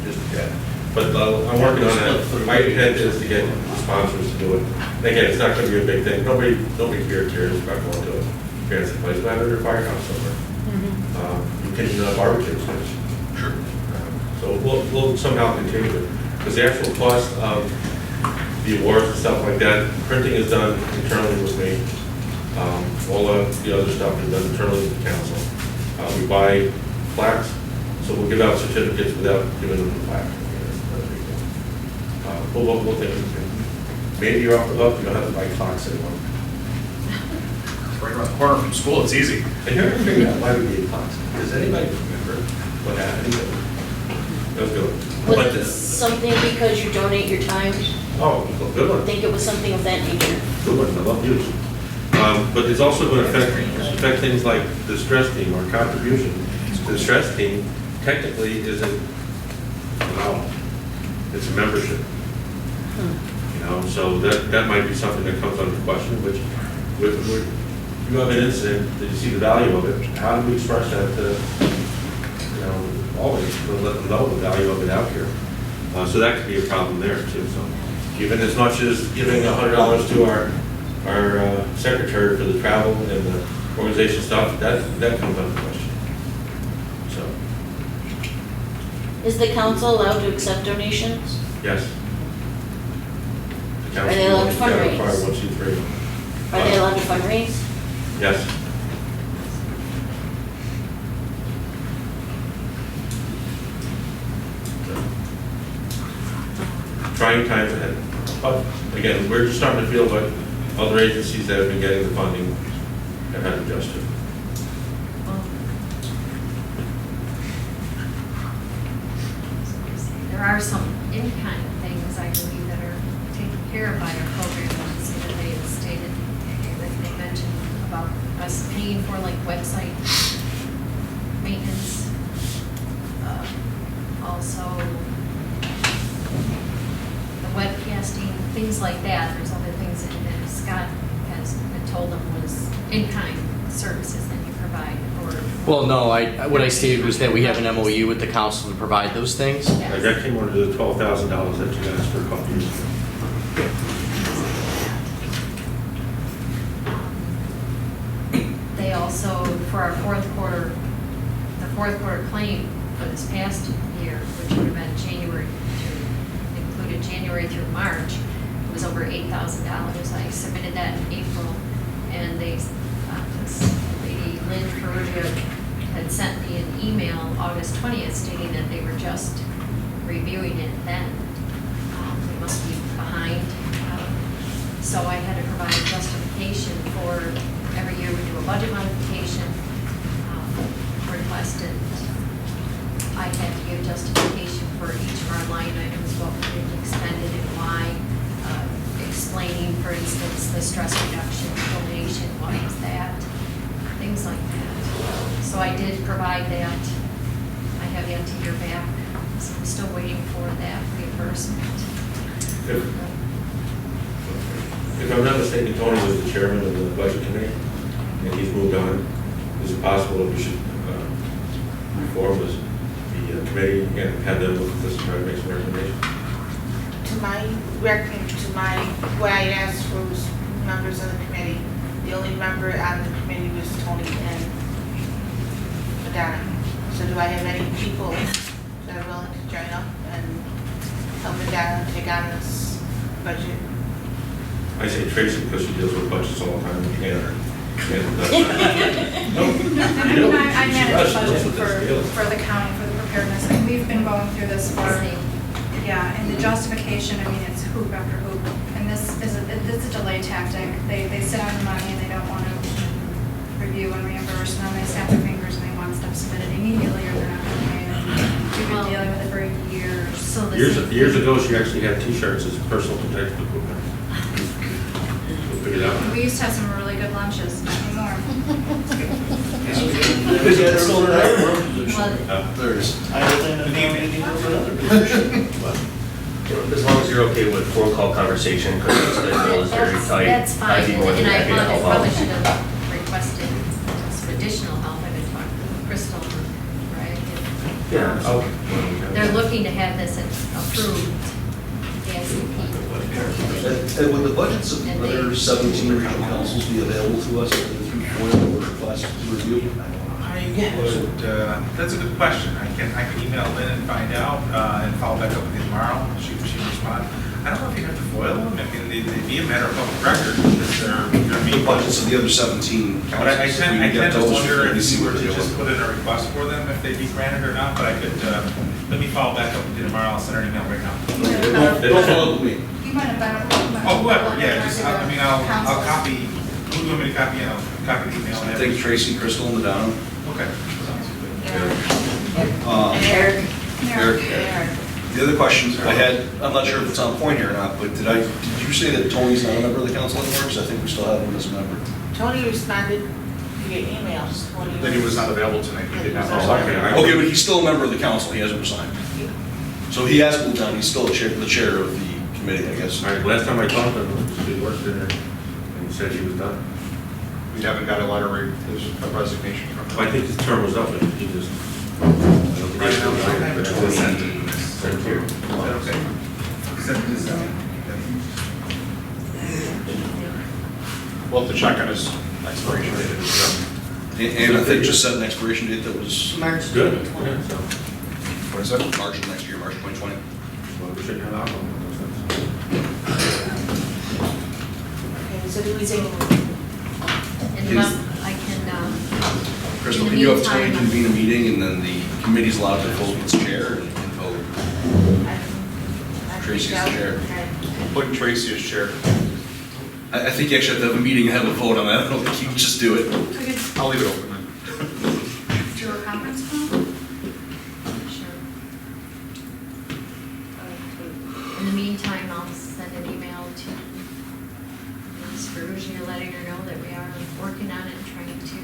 just, yeah. But I'm working on that. My intent is to get sponsors to do it. And again, it's not going to be a big thing. Nobody here cares about going to a fancy place. But I'm at a firehouse somewhere. You can barbecue fish. Sure. So we'll somehow continue it. Because the actual cost of the awards and stuff like that, printing is done internally with me. All of the other stuff is done internally with the council. We buy plaques, so we'll give out certificates without giving them the plaque. We'll think of it. Maybe you're off the hook, you don't have to buy plaques anymore. It's right around the corner from school, it's easy. And you're going to figure out why we need plaques. Does anybody remember what happened? That's good. Was it something because you donate your time? Oh, good one. I think it was something of that nature. Good one, I love you. But it's also going to affect things like the stress team or contribution. The stress team technically isn't, it's a membership. So that might be something that comes under question, which you have an incident, did you see the value of it? How do we express that to, always to let them know the value of it out here? So that could be a problem there too. So even as much as giving $100 to our secretary for the travel and the organization stuff, that comes under question. So. Is the council allowed to accept donations? Yes. Are they allowed to fundraise? Are they allowed to fundraise? Yes. Trying times ahead. But again, we're just starting to feel like other agencies that have been getting the funding have had to adjust it. There are some in-kind things, I believe, that are taken care of by our program agency that they had stated, that they mentioned about us paying for like website maintenance. Also, the webcasting, things like that. There's other things that Scott has been told them was in-kind services that you provide. Well, no, what I stated was that we have an MOU with the council to provide those things. Yes. That came under the $12,000 that you asked for a couple years ago. They also, for our fourth quarter claim for this past year, which would have been included January through March, it was over $8,000. I submitted that in April, and this lady, Lynn Ferrugia, had sent me an email August 20th stating that they were just reviewing it then. They must be behind. So I had to provide justification for every year we do a budget modification request, and I had to give justification for each of our line items, what we expended and why, explaining, for instance, the stress reduction donation, what was that, things like that. So I did provide that. I have yet to hear back, so I'm still waiting for that reimbursement. If I'm not mistaken, Tony was the chairman of the budget committee. and he's moved on. Is it possible that we should reform the committee and have them look at this and try to make some recommendations? To my record, what I asked for was members of the committee. The only member on the committee was Tony and Madonna. So do I have any people that are willing to join up and help Madonna take on this budget? I say Tracy because she deals with budgets all the time. I manage budget for the county, for the preparedness, and we've been going through this for, yeah, and the justification, I mean, it's hoop after hoop, and this is a delay tactic. They sit on the money and they don't want to review and reimburse, and then they snap their fingers and they want stuff submitted immediately, or they're not going to pay it. We've been dealing with it for years. So Years ago, she actually had T-shirts as personal protective equipment. We'll figure it out. We used to have some really good lunches, not anymore. Is that still in that room? There's, I understand that you need another position. As long as you're okay with phone call conversation, because the schedule is very tight. That's fine, I'd be more than and I happy to help probably out. should have requested some additional help. I've been talking with Crystal, right? Yeah. Okay. They're looking to have this approved ASAP. And would the budgets of other 17 regional councils be available to us through FOIL or request to review? That's a good question. I can email Lynn and find out and follow back up with you tomorrow. She respond. I don't know if you have to foil them. I mean, they'd be a matter of public record because they're The budgets of the other 17 councils. But I tend to wonder if see we were what to they just want. put in a request for them, if they'd be granted or not, but I could, let me follow back up with you tomorrow. I'll send her an email right now. They don't follow up with me. You might have better. Oh, whoever, yeah, just, I mean, I'll copy, who do you want me to copy, and I'll copy the email. I think Tracy, Crystal, and Madonna. Okay. Eric. Eric. The other questions I had, I'm not sure if it's on point here or not, but did you say that Tony's not a member of the council anymore? Because I think we still have him as a member. Tony responded via emails. Then he was not available tonight, he did not. Okay, but he's still a member of the council, he hasn't resigned. So he has moved on, he's still the chair of the committee, I guess. All right, last time I talked to him, he worked in there, and he said he was done. We haven't got a letter of resignation from him. I think his term was up, and he just. I don't think Right he now, was I have but it it's all sent sent. here. Is that okay? Send this out. We'll have to check on his expiration date. And I think just set an expiration date that was March Good. 2020. Yeah, so, What is that? March of next year, March 2020. well, we should have that one. Okay, so do we take, And I can, Crystal, in the can you have Tony meantime, convene a meeting and then the committee's allowed to vote its chair and vote? I Tracy's reach out. chair. Okay. Put Tracy as chair. I think you actually have to have a meeting and have a vote on that. I don't think you can just do it. We could I'll leave it open then. do a conference call. sure. In the meantime, I'll send an email to Ms. Ferrugia, letting her know that we are working on it, trying to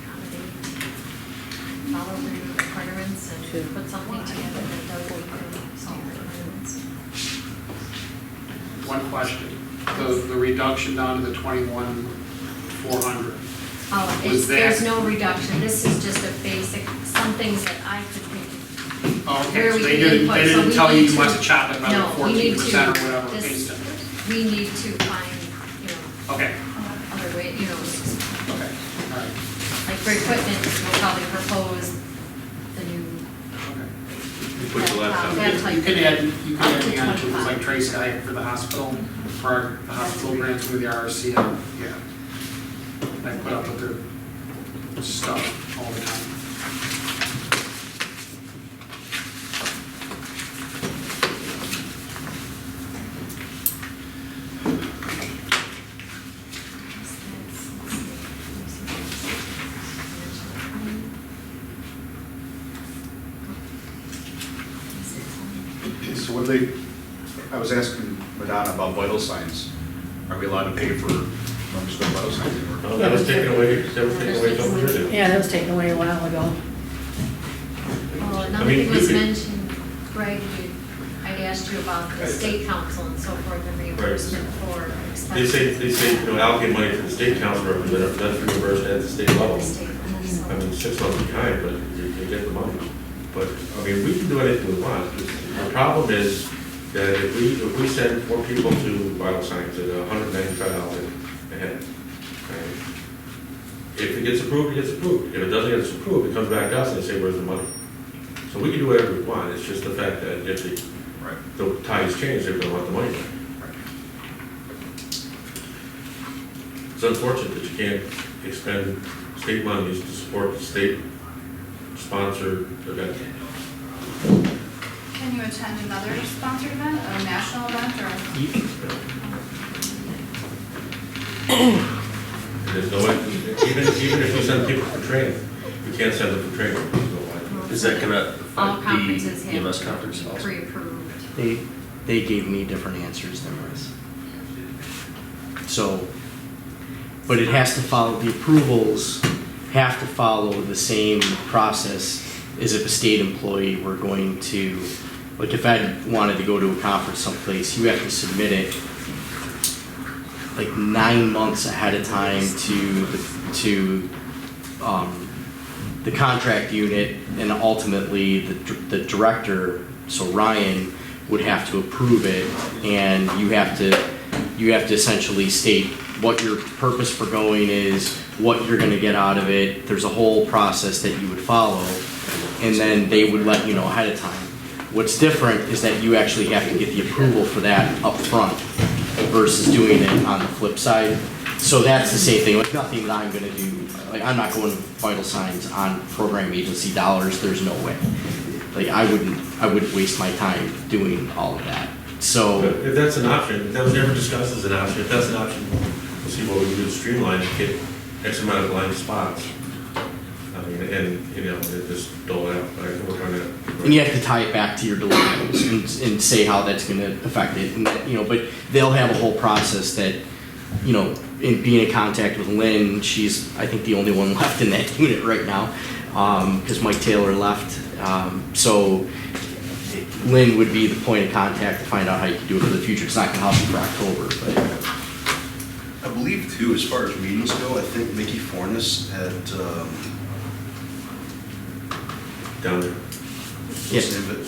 accommodate, follow the requirements, and put something together that does meet the standard requirements. One question, the reduction down to the 21,400. Oh, Was there's that- no reduction, this is just a basic, some things that I could think of. Oh, Where okay, so we they can didn't, input, they so didn't we tell you need you to- must have chopped it another No, we need 14% or to whatever just- based on. We need to find, Okay, other way, okay, all right, like for equipment, we'll probably propose the new. okay. You put the laptop. That type You of can thing. add, you can add Up to me on to, 25. like Tracy, I, for the hospital, for our the hospital grants with the RRC, yeah. I put up with their stuff all the time. So I was asking Madonna about vital signs. Are we allowed to pay for members of vital signs anymore? No, that was taken away, that was taken away a couple years ago. Yeah, that was taken away a while ago. Oh, I another mean, thing you was could- mentioned, Greg, I'd asked you about the state council and so forth, and reimbursement for They expenses. say, allocate money to the state council representative, that's reimbursed at the state level. State level, so- I mean, 6 months behind, but you get the money. But, I mean, we can do anything we want. The problem is that if we send 4 people to vital signs at $195 a head, right? If it gets approved, it gets approved. If it doesn't get approved, it comes back to us and they say, where's the money? So we can do whatever we want. It's just the fact that if the tides change, they're gonna want the money back. It's unfortunate that you can't expend state monies to support the state-sponsored event. Can you attend another sponsored event, a national event, or? There's no way, even if you send people for training, you can't send them for training. There's no way. Is that gonna All affect conferences the have EMS to conference be also? pre-approved. They gave me different answers than this. So, but it has to follow, the approvals have to follow the same process as if a state employee were going to, like if I wanted to go to a conference someplace, you have to submit it like 9 months ahead of time to the contract unit, and ultimately the director, so Ryan, would have to approve it, and you have to essentially state what your purpose for going is, what you're gonna get out of it. There's a whole process that you would follow, and then they would let you know ahead of time. What's different is that you actually have to get the approval for that up front versus doing it on the flip side. So that's the same thing, like nothing that I'm gonna do, like I'm not going to vital signs on program agency dollars, there's no way. Like I wouldn't waste my time doing all of that. So If that's an option, that was never discussed as an option, if that's an option, we'll see what we can do to streamline and get X amount of blind spots. I mean, and, you know, just dole it out, but I can work on that. and you have to tie it back to your deliverables and say how that's gonna affect it, and that, you know, but they'll have a whole process that, you know, in being in contact with Lynn, she's, I think, the only one left in that unit right now, because Mike Taylor left. So Lynn would be the point of contact to find out how you can do it for the future. It's not gonna help you for October, but. I believe too, as far as meetings go, I think Mickey Fornes had, Down there. Yes. what's the name of it?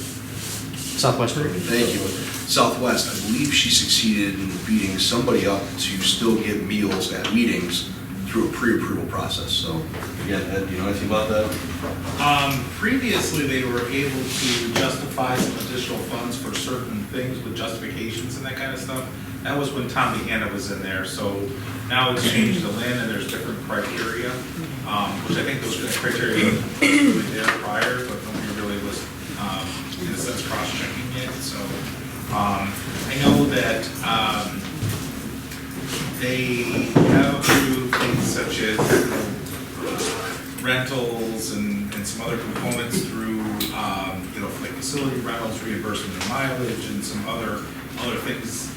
Southwestern? Thank you. Southwest, I believe she succeeded in beating somebody up to still get meals at meetings through a pre-approval process. So, again, Ed, do you know anything about that? Previously, they were able to justify some additional funds for certain things with justifications and that kind of stuff. That was when Tom Deanna was in there, so now it's changed to Lynn and there's different criteria, which I think those criteria were really there prior, but nobody really was, in a sense, cross-checking it, so. I know that they have approved things such as rentals and some other components through, like facility rentals, reimbursement of mileage, and some other things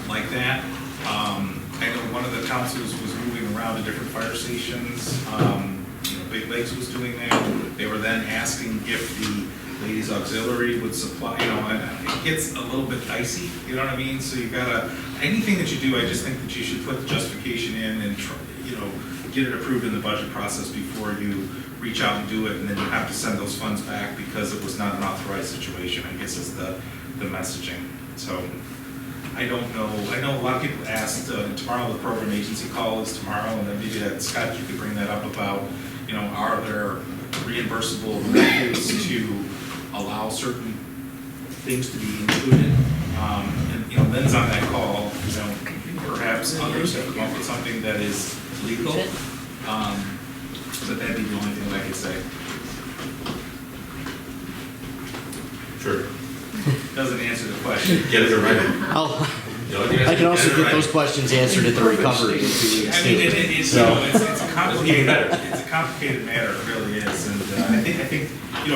like that. I know one of the councils was moving around to different fire stations. Big Lakes was doing that. They were then asking if the ladies auxiliary would supply, and it gets a little bit dicey, you know what I mean? So you gotta, anything that you do, I just think that you should put the justification in and, get it approved in the budget process before you reach out and do it, and then you have to send those funds back because it was not an authorized situation, I guess is the messaging. So I don't know, I know a lot of people asked, tomorrow the program agency call is tomorrow, and then maybe that, Scott, you could bring that up about, are there reimbursable methods to allow certain things to be included? And, Lynn's on that call, perhaps others have come up with something that is legal. But that'd be the only thing that I could say. Sure. Doesn't answer the question. Get it right. I can also get those questions answered at the recovery. I mean, it's a complicated matter. It's a complicated matter, it really is. And I think,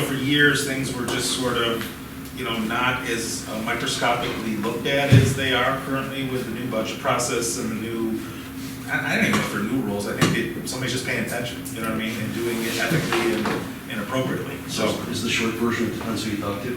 for years, things were just sort of, not as microscopically looked at as they are currently with the new budget process and the new, I don't even know if they're new rules. I think somebody's just paying attention, you know what I mean, and doing it ethically and appropriately. So is the short version, it depends who you talk to?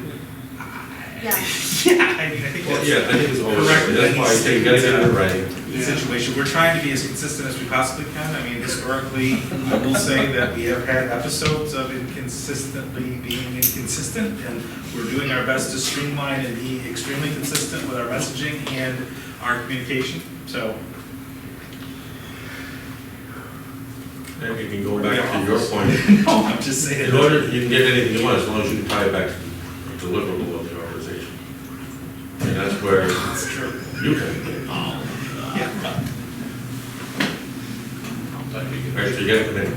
Yeah. Yeah, I mean, I think Well, that's. yeah, I think it's over. correct. That's why I say you gotta get it right. Situation, we're trying to be as consistent as we possibly can. I mean, historically, I will say that we have had episodes of inconsistently being inconsistent, and we're doing our best to streamline and be extremely consistent with our messaging and our communication, so. And you can go back to your point. No, I'm just saying. In order, you can get anything you want as long as you can tie it back to the deliverable of the organization. And that's where That's true. you can. Yeah. All right, so you gotta come in.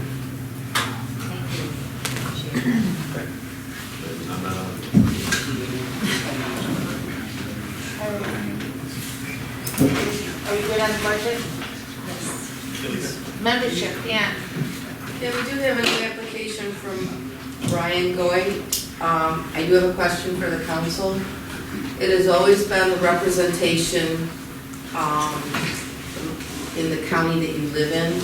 Are we good on the budget? Membership, yeah. Yeah, we do have a new application from Brian Goy. I do have a question for the council. It has always been the representation in the county that you live in.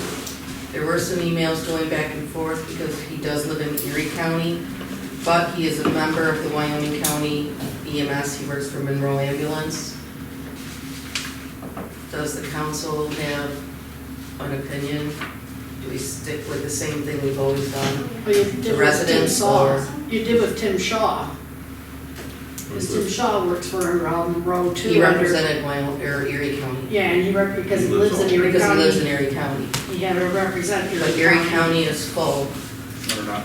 There were some emails going back and forth because he does live in Erie County, but he is a member of the Wyoming County EMS. He works for Monroe Ambulance. Does the council have an opinion? Do we stick with the same thing we've always done? Well, you The did with Tim residents Shaw. or? You did with Tim Shaw. Because Tim Shaw works for Monroe too. He under- represented Erie County. Yeah, and because he lives in Erie Because he lives in County. Erie County. He had to represent Erie But Erie County is full. No, we're not.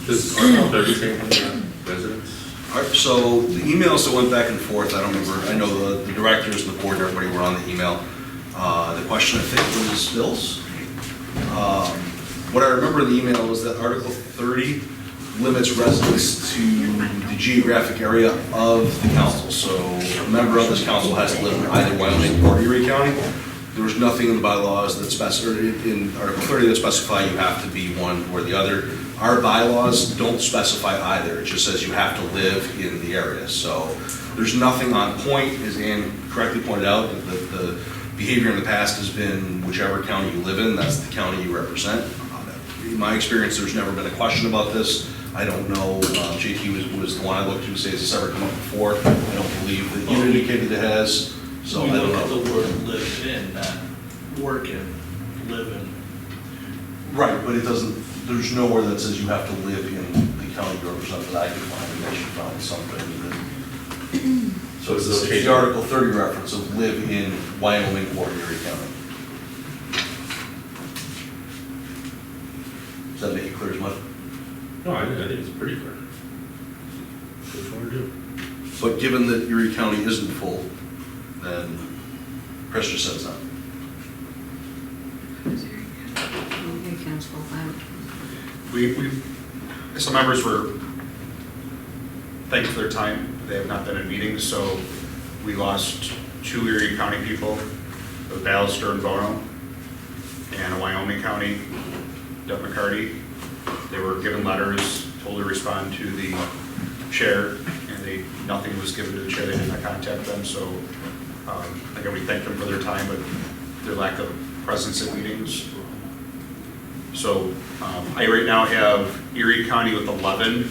Does Article 30 say anything about residents? All right, so the emails that went back and forth, I don't remember, I know the directors and the board, everybody were on the email. The question, I think, was Bill's. What I remember in the email was that Article 30 limits residents to the geographic area of the council. So a member of this council has to live in either Wyoming or Erie County. There was nothing in the bylaws that in Article 30 that specify you have to be one or the other. Our bylaws don't specify either. It just says you have to live in the area. So there's nothing on point, as Ann correctly pointed out, that the behavior in the past has been whichever county you live in, that's the county you represent. In my experience, there's never been a question about this. I don't know, JT was the one I looked to say, has this ever come up before? I don't believe that you indicated it has, so I don't We look at know. the word live in, not work in, live in. Right, but it doesn't, there's nowhere that says you have to live in the county you represent, that I can find, and they should find something that. So it's the Article 30 reference of live in Wyoming or Erie County. Does that make it clear as much? No, I think it's pretty clear. Which one to do? But given that Erie County isn't full, then Chris just says that. Some members were thankful for their time. They have not been in meetings, so we lost 2 Erie County people, the Ballister and Bono, and a Wyoming County, Doug McCarty. They were given letters, told to respond to the chair, and nothing was given to the chair. They did not contact them, so again, we thank them for their time, but their lack of presence at meetings. So I right now have Erie County with 11,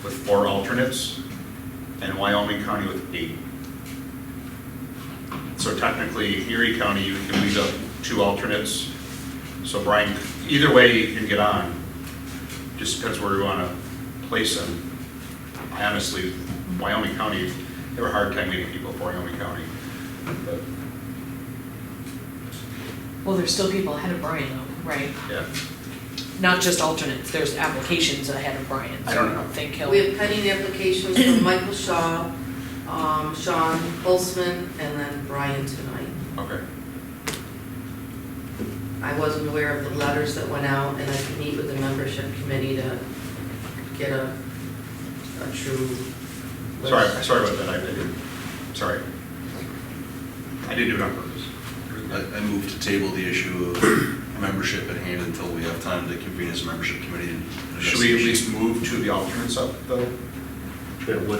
with 4 alternates, and Wyoming County with 8. So technically, Erie County, you can leave up 2 alternates. So Brian, either way you can get on, just depends where you want to place them. I honestly, Wyoming County, they have a hard time meeting people for Wyoming County. But, Well, there's still people ahead of Brian though, right? yeah. Not just alternates, there's applications ahead of Brian. I don't know. think he'll. We have pending applications from Michael Shaw, Sean Holtzman, and then Brian tonight. Okay. I wasn't aware of the letters that went out, and I could meet with the membership committee to get a true list. Sorry about that. I didn't. Sorry. I didn't do it on purpose. I move to table the issue of membership at hand until we have time to convene as a membership committee. Should we at least move to the alternates up, though?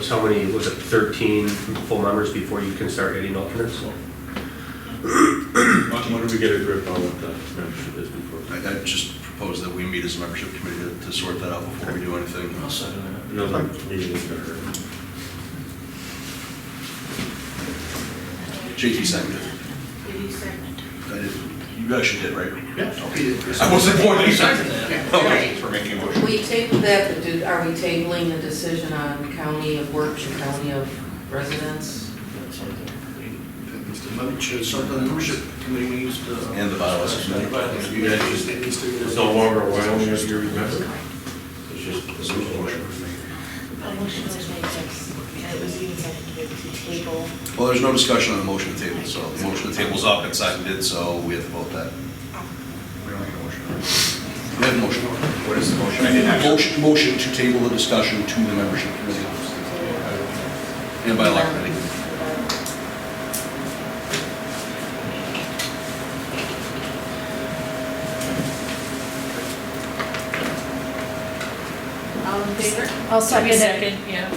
How many, was it 13 full members before you can start getting alternates? When do we get a grip on what the membership is before? I just propose that we meet as a membership committee to sort that out before we do anything. I'll second that. No, the meeting is gonna hurt. JT seconded. Did you second? I did. You actually did, right? Yeah. I wasn't born you seconded. Right. For making a motion. We tabled that, but are we tabling the decision on county of work and county of residence? Mr. Munch, something the membership committee needs to. And the bylaws committee. You guys just, it's no longer Wyoming-Erie member. It's just a motion. A motion was made, yes. And it was even seconded to table. Well, there's no discussion on the motion to table, so the motion to table's up and seconded, so we have to vote that. We don't need a motion. We have a motion. What is the motion? I didn't actually. Motion to table the discussion to the membership committee. And by law committee. All in favor? I'll second it. Yeah.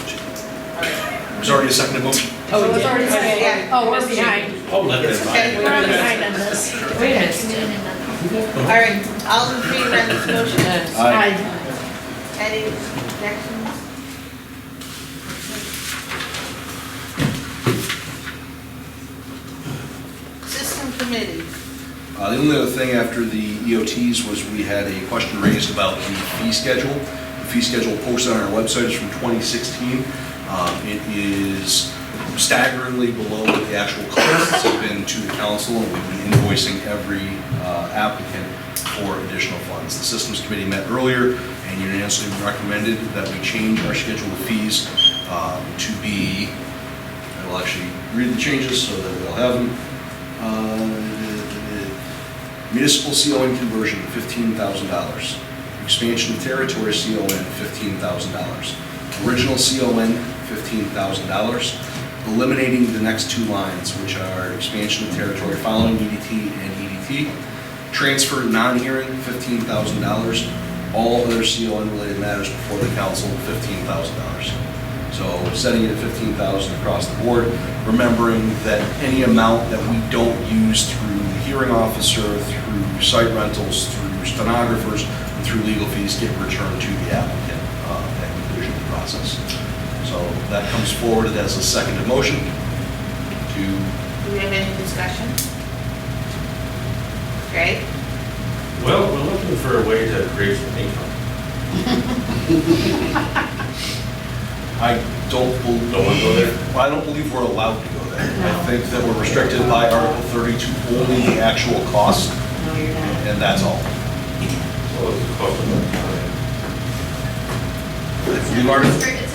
There's already a seconded motion. Oh, it's already seconded. Yeah. Oh, we're behind. Oh, let It's okay. We're that. behind on this. Wait a minute. All right, all in favor on this motion? Aye. Any objections? System committee. The only other thing after the EOTs was we had a question raised about the fee schedule. The fee schedule posted on our website is from 2016. It is staggeringly below what the actual costs have been to the council, and we've been invoicing every applicant for additional funds. The systems committee met earlier and unanimously recommended that we change our schedule of fees to be, I will actually read the changes so that we'll have them. Municipal CON conversion, $15,000. Expansion of territory CON, $15,000. Original CON, $15,000. Eliminating the next two lines, which are expansion of territory following EDT and EDT. Transfer non-hearing, $15,000. All other CON related matters before the council, $15,000. So setting it at $15,000 across the board, remembering that any amount that we don't use through the hearing officer, through site rentals, through stenographers, and through legal fees get returned to the applicant at conclusion of the process. So that comes forward as a seconded motion to. Do we have any discussion? Right? Well, we're looking for a way to create some income. I don't believe. Don't want to go there? I don't believe we're allowed to go there. I think that we're restricted by Article 30 to only the actual cost, No, you're not. and that's all. Well, it's a cost of It's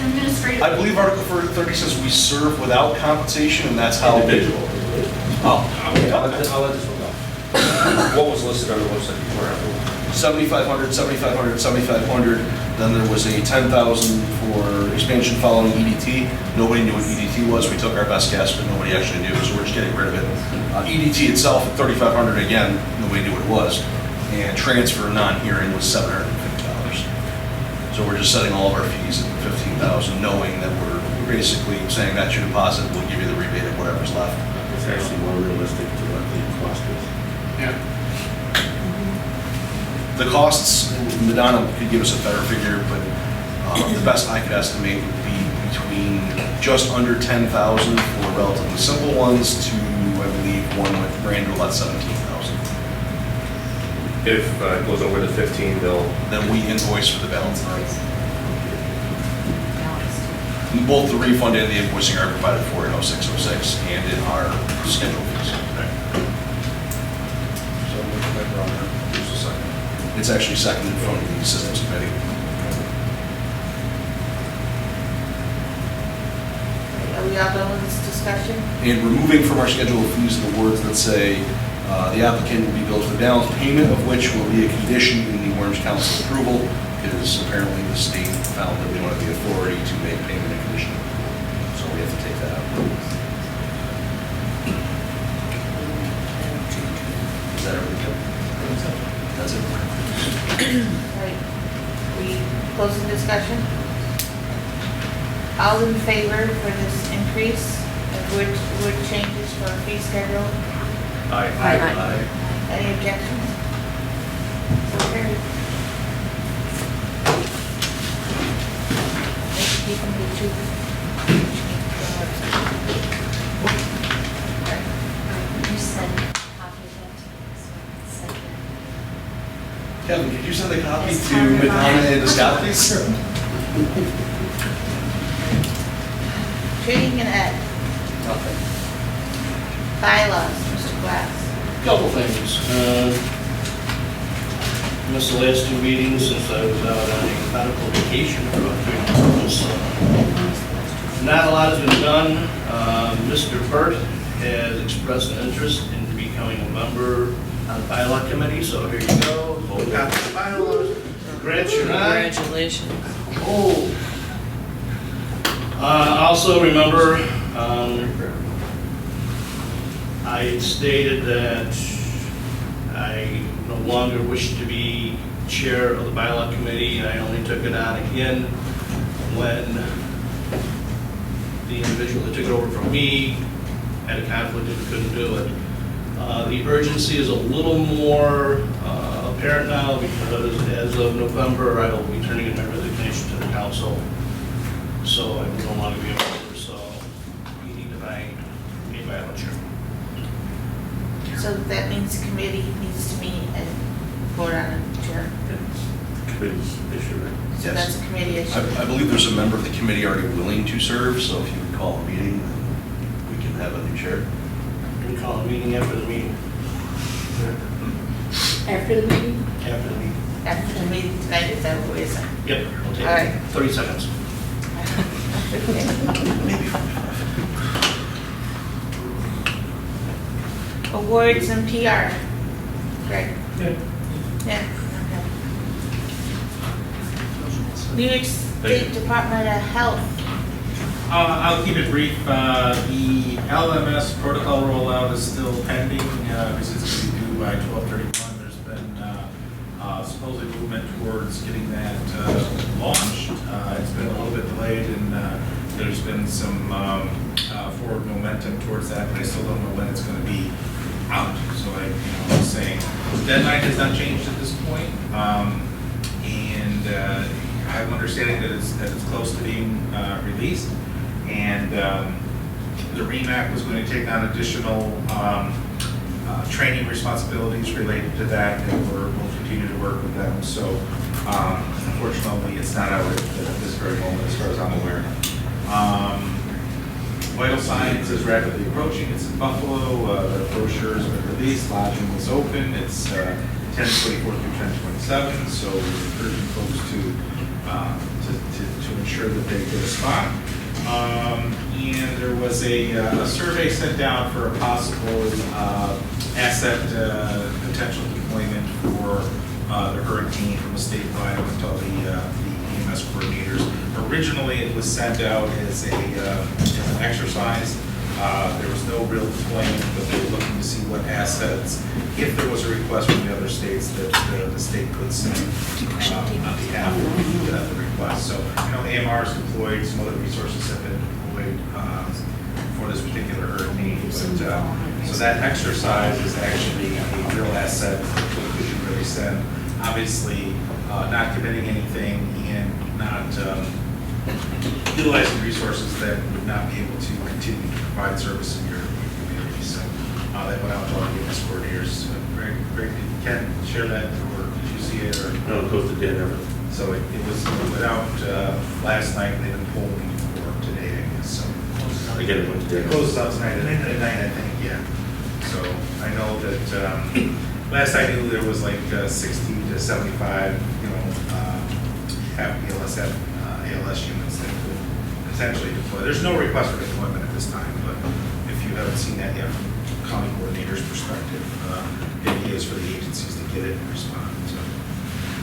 administrative. I believe Article 30 says we serve without compensation, and that's how. individual. Oh, I'll let this one go. What was listed on the website before? 7,500, 7,500, 7,500. Then there was a 10,000 for expansion following EDT. Nobody knew what EDT was. We took our best guess, but nobody actually knew, so we're just getting rid of it. EDT itself at 3,500, again, nobody knew what it was. And transfer non-hearing was $750. So we're just setting all of our fees at 15,000, knowing that we're basically saying that's your deposit, we'll give you the rebate of whatever's left. It's actually more realistic to what the cost is. Yeah. The costs, Madonna could give us a better figure, but the best I could estimate would be between just under 10,000 for relatively simple ones to, I believe, one with brand new about 17,000. If it goes over the 15, they'll. Then we invoice for the balance. And both the refund and the invoicing are provided for in 0606 and in our schedule fees. So, who's the second? It's actually seconded from the systems committee. Are we all done with this discussion? And removing from our schedule of fees the words that say the applicant will be billed for the balance, payment of which will be a condition in the Warehams Council approval, because apparently the state found that we don't have the authority to make payment a condition. So we have to take that out. Is that everything? That's it. Right. We close the discussion? All in favor for this increase of word changes for our fee schedule? Aye. Any objections? So carried. Maybe keep them to two. Kevin, could you send a copy It's to time to Madonna buy. and to Scott, please? Training and ed, Okay. bylaws, Mr. Glass. Couple things. Missed the last two meetings since I was out on a medical vacation for about 3 months. Not a lot has been done. Mr. Burt has expressed an interest in becoming a member on the bylaw committee, so here you go. Vote copy of the bylaws. Congrats, you're on. Congratulations. Oh. Also remember, I had stated that I no longer wish to be chair of the bylaw committee, and I only took it on again when the individual that took it over from me had a conflict and couldn't do it. The urgency is a little more apparent now because as of November, I will be turning in my resignation to the council. So I will no longer be a member, so you need to find a bylaw chair. So that means the committee needs to meet and vote on a chair. Committee's issue, right? So that's a committee issue. I believe there's a member of the committee already willing to serve, so if you would call a meeting, we can have a new chair. We call a meeting after the meeting. After the meeting? After the meeting. After the meeting tonight, is that what we're saying? Yep, we'll take All right. 30 seconds. Awards and PR. Greg? Yeah. Yeah, okay. New York State Department of Health. I'll keep it brief. The LMS protocol rollout is still pending because it's going to be due by 12/31. There's been supposedly movement towards getting that launched. It's been a little bit delayed, and there's been some forward momentum towards that, but I still don't know when it's going to be out. So I'm saying the deadline has not changed at this point, and I have an understanding that it's close to being released. And the REMAC was going to take on additional training responsibilities related to that, and we'll continue to work with them. So unfortunately, it's not out at this very moment, as far as I'm aware. Vital signs is rapidly approaching. It's in Buffalo. The brochure has been released. Lodging is open. It's 10/24 through 10/27. So we're encouraging folks to ensure that they get a spot. And there was a survey sent out for a possible asset potential deployment for the hurricane from a statewide. I went to all the EMS coordinators. Originally, it was sent out as an exercise. There was no real deployment, but they were looking to see what assets, if there was a request from the other states, that the state could send on behalf of the request. So, AMR is deployed, some other resources have been deployed for this particular hurricane. But, so that exercise is actually a real asset that we should really send. Obviously, not committing anything and not utilizing resources that would not be able to continue to provide service in your community. So that went out to all the EMS coordinators. Greg, Ken, share that, or did you see it? Or No, it goes to Dan Everett. so it went out last night, and they've been polling for today, I guess. So Again, it went to it Dan. closes out tonight at 9, I think. Yeah. So I know that last I knew there was like 60 to 75, ALS units that could potentially deploy. There's no request for deployment at this time, but if you haven't seen that yet from county coordinator's perspective, the idea is for the agencies to get it and respond. So,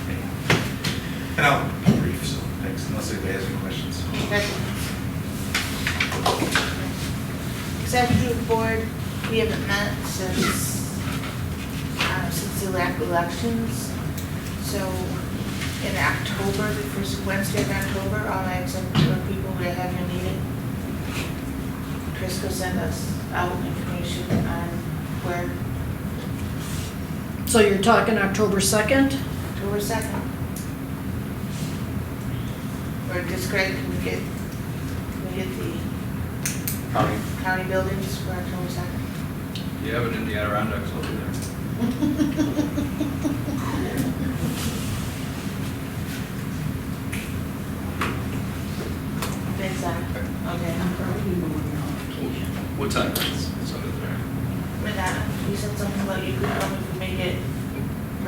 anyway. And I'll be brief, so thanks, unless anybody has any questions. Executive Board, we haven't met since the elections. So in October, the first Wednesday of October, all my executive people will have a meeting. Chris will send us out information on where. So you're talking October 2nd? October 2nd. Or just Greg, can we get the county buildings for October 2nd? You have it in the Adirondacks over there.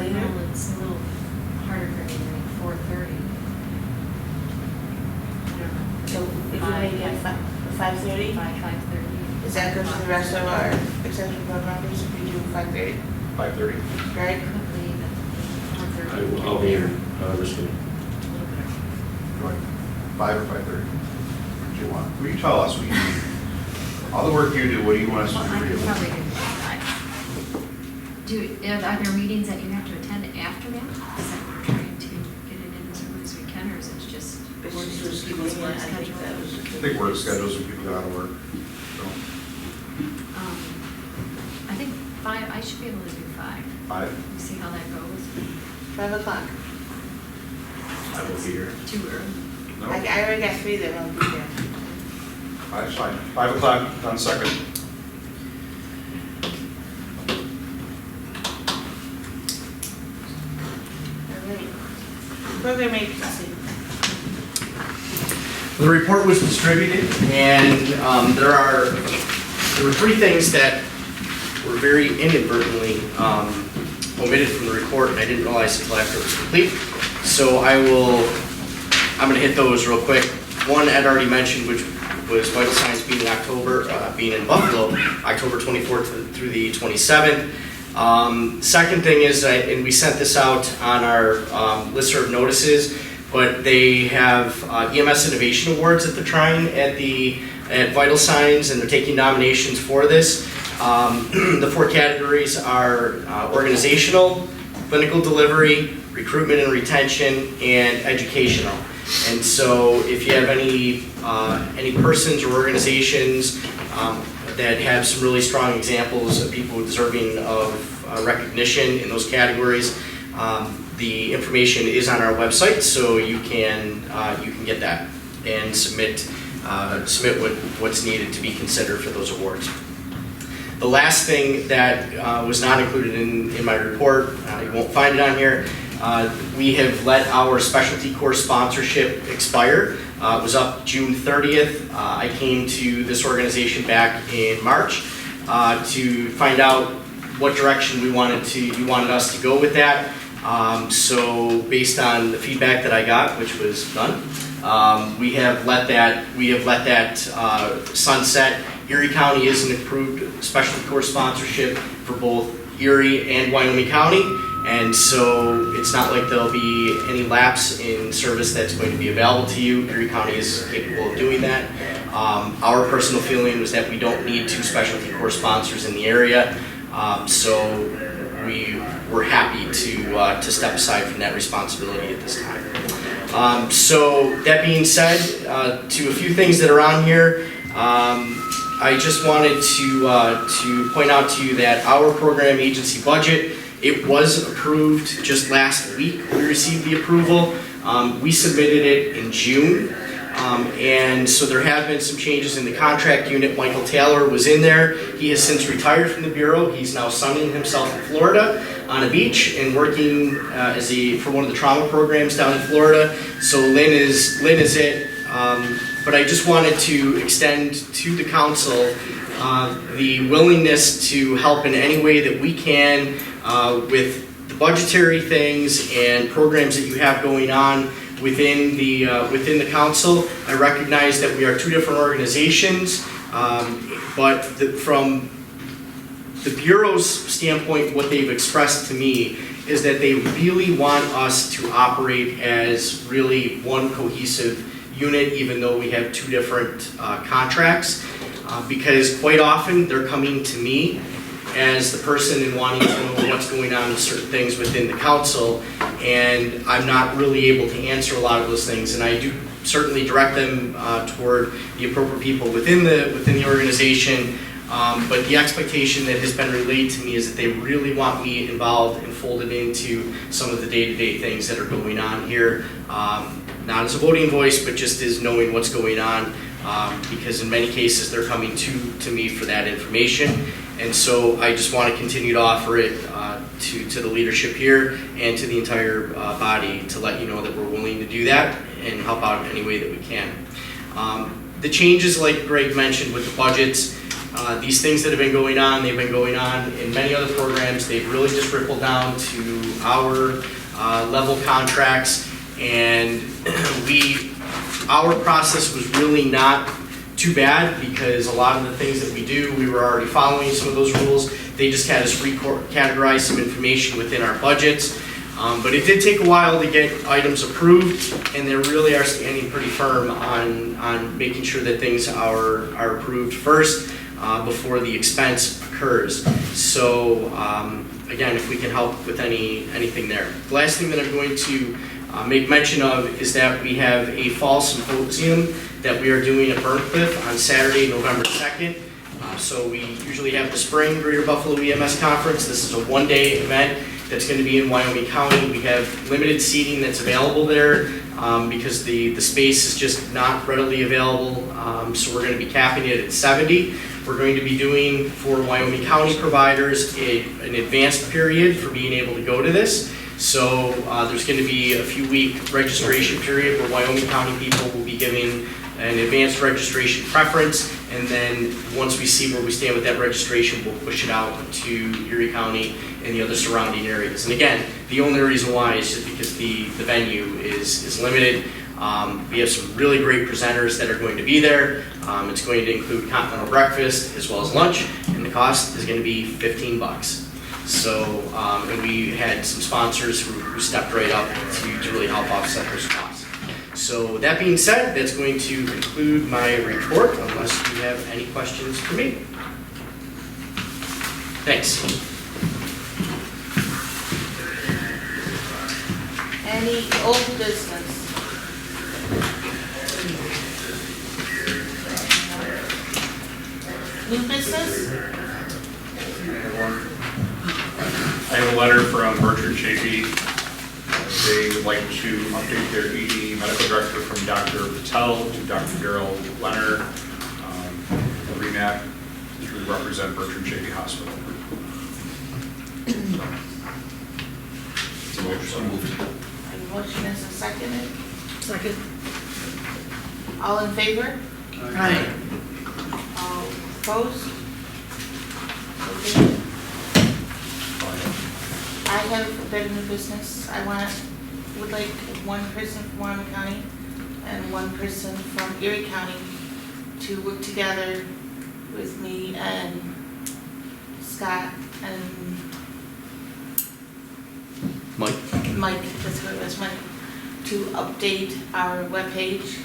later? Well, it's a little harder for me to make 4:30. I don't know. So if you make it 5:30? 5:30. Is that good for the rest of our accessory board members if we do 5:30? 5:30. Greg? Could leave at 4:30. I'll be here, Richmond. Go ahead. 5 or 5:30? What do you want? What do you tell us? What do you need? All the work you do, what do you want us Well, to I do? could probably do 5. Are there meetings that you have to attend after that? Is that we're trying to get it in as early as we can, or is it just according to people's work schedule? I think work schedules when people get out of work. So, I think 5, I should be able to do 5. 5? We'll see how that goes. 5 o'clock. I will be here. Too early. No? I already got 3 that won't be there. 5's fine. 5 o'clock on second. All right. Program agency. The report was distributed, and there were 3 things that were very inadvertently omitted from the report, and I didn't realize until after it was complete. So I'm going to hit those real quick. One Ed already mentioned, which was Vital Signs being in Buffalo, October 24th through the 27th. Second thing is, and we sent this out on our listserv notices, but they have EMS Innovation Awards that they're trying at Vital Signs, and they're taking nominations for this. The 4 categories are organizational, clinical delivery, recruitment and retention, and educational. And so if you have any persons or organizations that have some really strong examples of people deserving of recognition in those categories, the information is on our website, so you can get that and submit what's needed to be considered for those awards. The last thing that was not included in my report, you won't find it on here, we have let our specialty course sponsorship expire. It was up June 30th. I came to this organization back in March to find out what direction you wanted us to go with that. So based on the feedback that I got, which was none, we have let that sunset. Erie County is an approved specialty course sponsorship for both Erie and Wyoming County, and so it's not like there'll be any lapse in service that's going to be available to you. Erie County is capable of doing that. Our personal feeling was that we don't need 2 specialty course sponsors in the area, so we were happy to step aside from that responsibility at this time. So that being said, to a few things that are on here, I just wanted to point out to you that our program agency budget, it was approved just last week. We received the approval. We submitted it in June. And so there have been some changes in the contract unit. Michael Taylor was in there. He has since retired from the Bureau. He's now sunning himself in Florida on a beach and working for one of the trauma programs down in Florida. So Lynn is it. But I just wanted to extend to the council the willingness to help in any way that we can with the budgetary things and programs that you have going on within the council. I recognize that we are 2 different organizations, but from the Bureau's standpoint, what they've expressed to me is that they really want us to operate as really one cohesive unit, even though we have 2 different contracts, because quite often they're coming to me as the person and wanting to know what's going on with certain things within the council, and I'm not really able to answer a lot of those things, and I do certainly direct them toward the appropriate people within the organization, but the expectation that has been relayed to me is that they really want me involved and folded into some of the day-to-day things that are going on here. Not as a voting voice, but just as knowing what's going on, because in many cases they're coming to me for that information. And so I just want to continue to offer it to the leadership here and to the entire body to let you know that we're willing to do that and help out in any way that we can. The changes, like Greg mentioned with the budgets, these things that have been going on, they've been going on in many other programs. They've really just rippled down to our level contracts, and our process was really not too bad because a lot of the things that we do, we were already following some of those rules. They just had us recategorize some information within our budgets. But it did take a while to get items approved, and they really are standing pretty firm on making sure that things are approved first before the expense occurs. So again, if we can help with anything there. The last thing that I'm going to make mention of is that we have a fall symposium that we are doing at Burncliffe on Saturday, November 2nd. So we usually have the spring Greater Buffalo EMS Conference. This is a one-day event that's going to be in Wyoming County. We have limited seating that's available there because the space is just not readily available. So we're going to be capping it at 70. We're going to be doing for Wyoming County providers an advanced period for being able to go to this. So there's going to be a few week registration period where Wyoming County people will be giving an advanced registration preference, and then once we see where we stand with that registration, we'll push it out to Erie County and the other surrounding areas. And again, the only reason why is just because the venue is limited. We have some really great presenters that are going to be there. It's going to include continental breakfast as well as lunch, and the cost is going to be $15. So, and we had some sponsors who stepped right up to really help offset those costs. So that being said, that's going to conclude my report, unless you have any questions for me. Thanks. Any old business? New business? I have a letter from Bertrand Chafee. They would like to update their ED medical director from Dr. Patel to Dr. Daryl Leonard, REMAP, to represent Bertrand Chafee Hospital. A motion is a second. Second. All in favor? Aye. All opposed? Okay. I have a bit of new business. Would like one person from Wyoming County and one person from Erie County to work together with me and Scott and Mike, that's what it was, Mike, to update our webpage.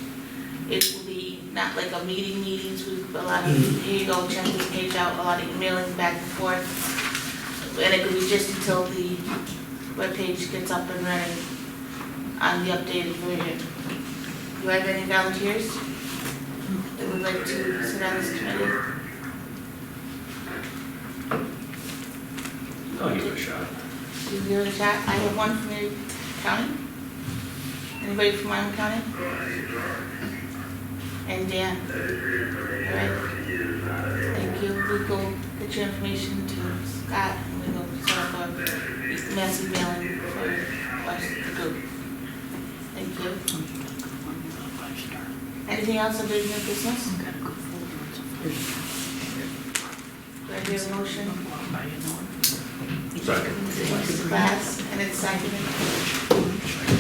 It will be not like a meetings, a lot of, here you go, check this page out, a lot of emailing back and forth. And it could be just until the webpage gets up and running on the updated version. Do I have any volunteers that would like to sit on this committee? I'll give it a shot. You give it a shot? I have one from Erie County. Anybody from Wyoming County? And Dan. All right. Thank you. We'll go get your information to Scott and we will set up a mass emailing for us to do. Thank you. Anything else under new business? Do I hear a motion? Second. Class, and it's seconded.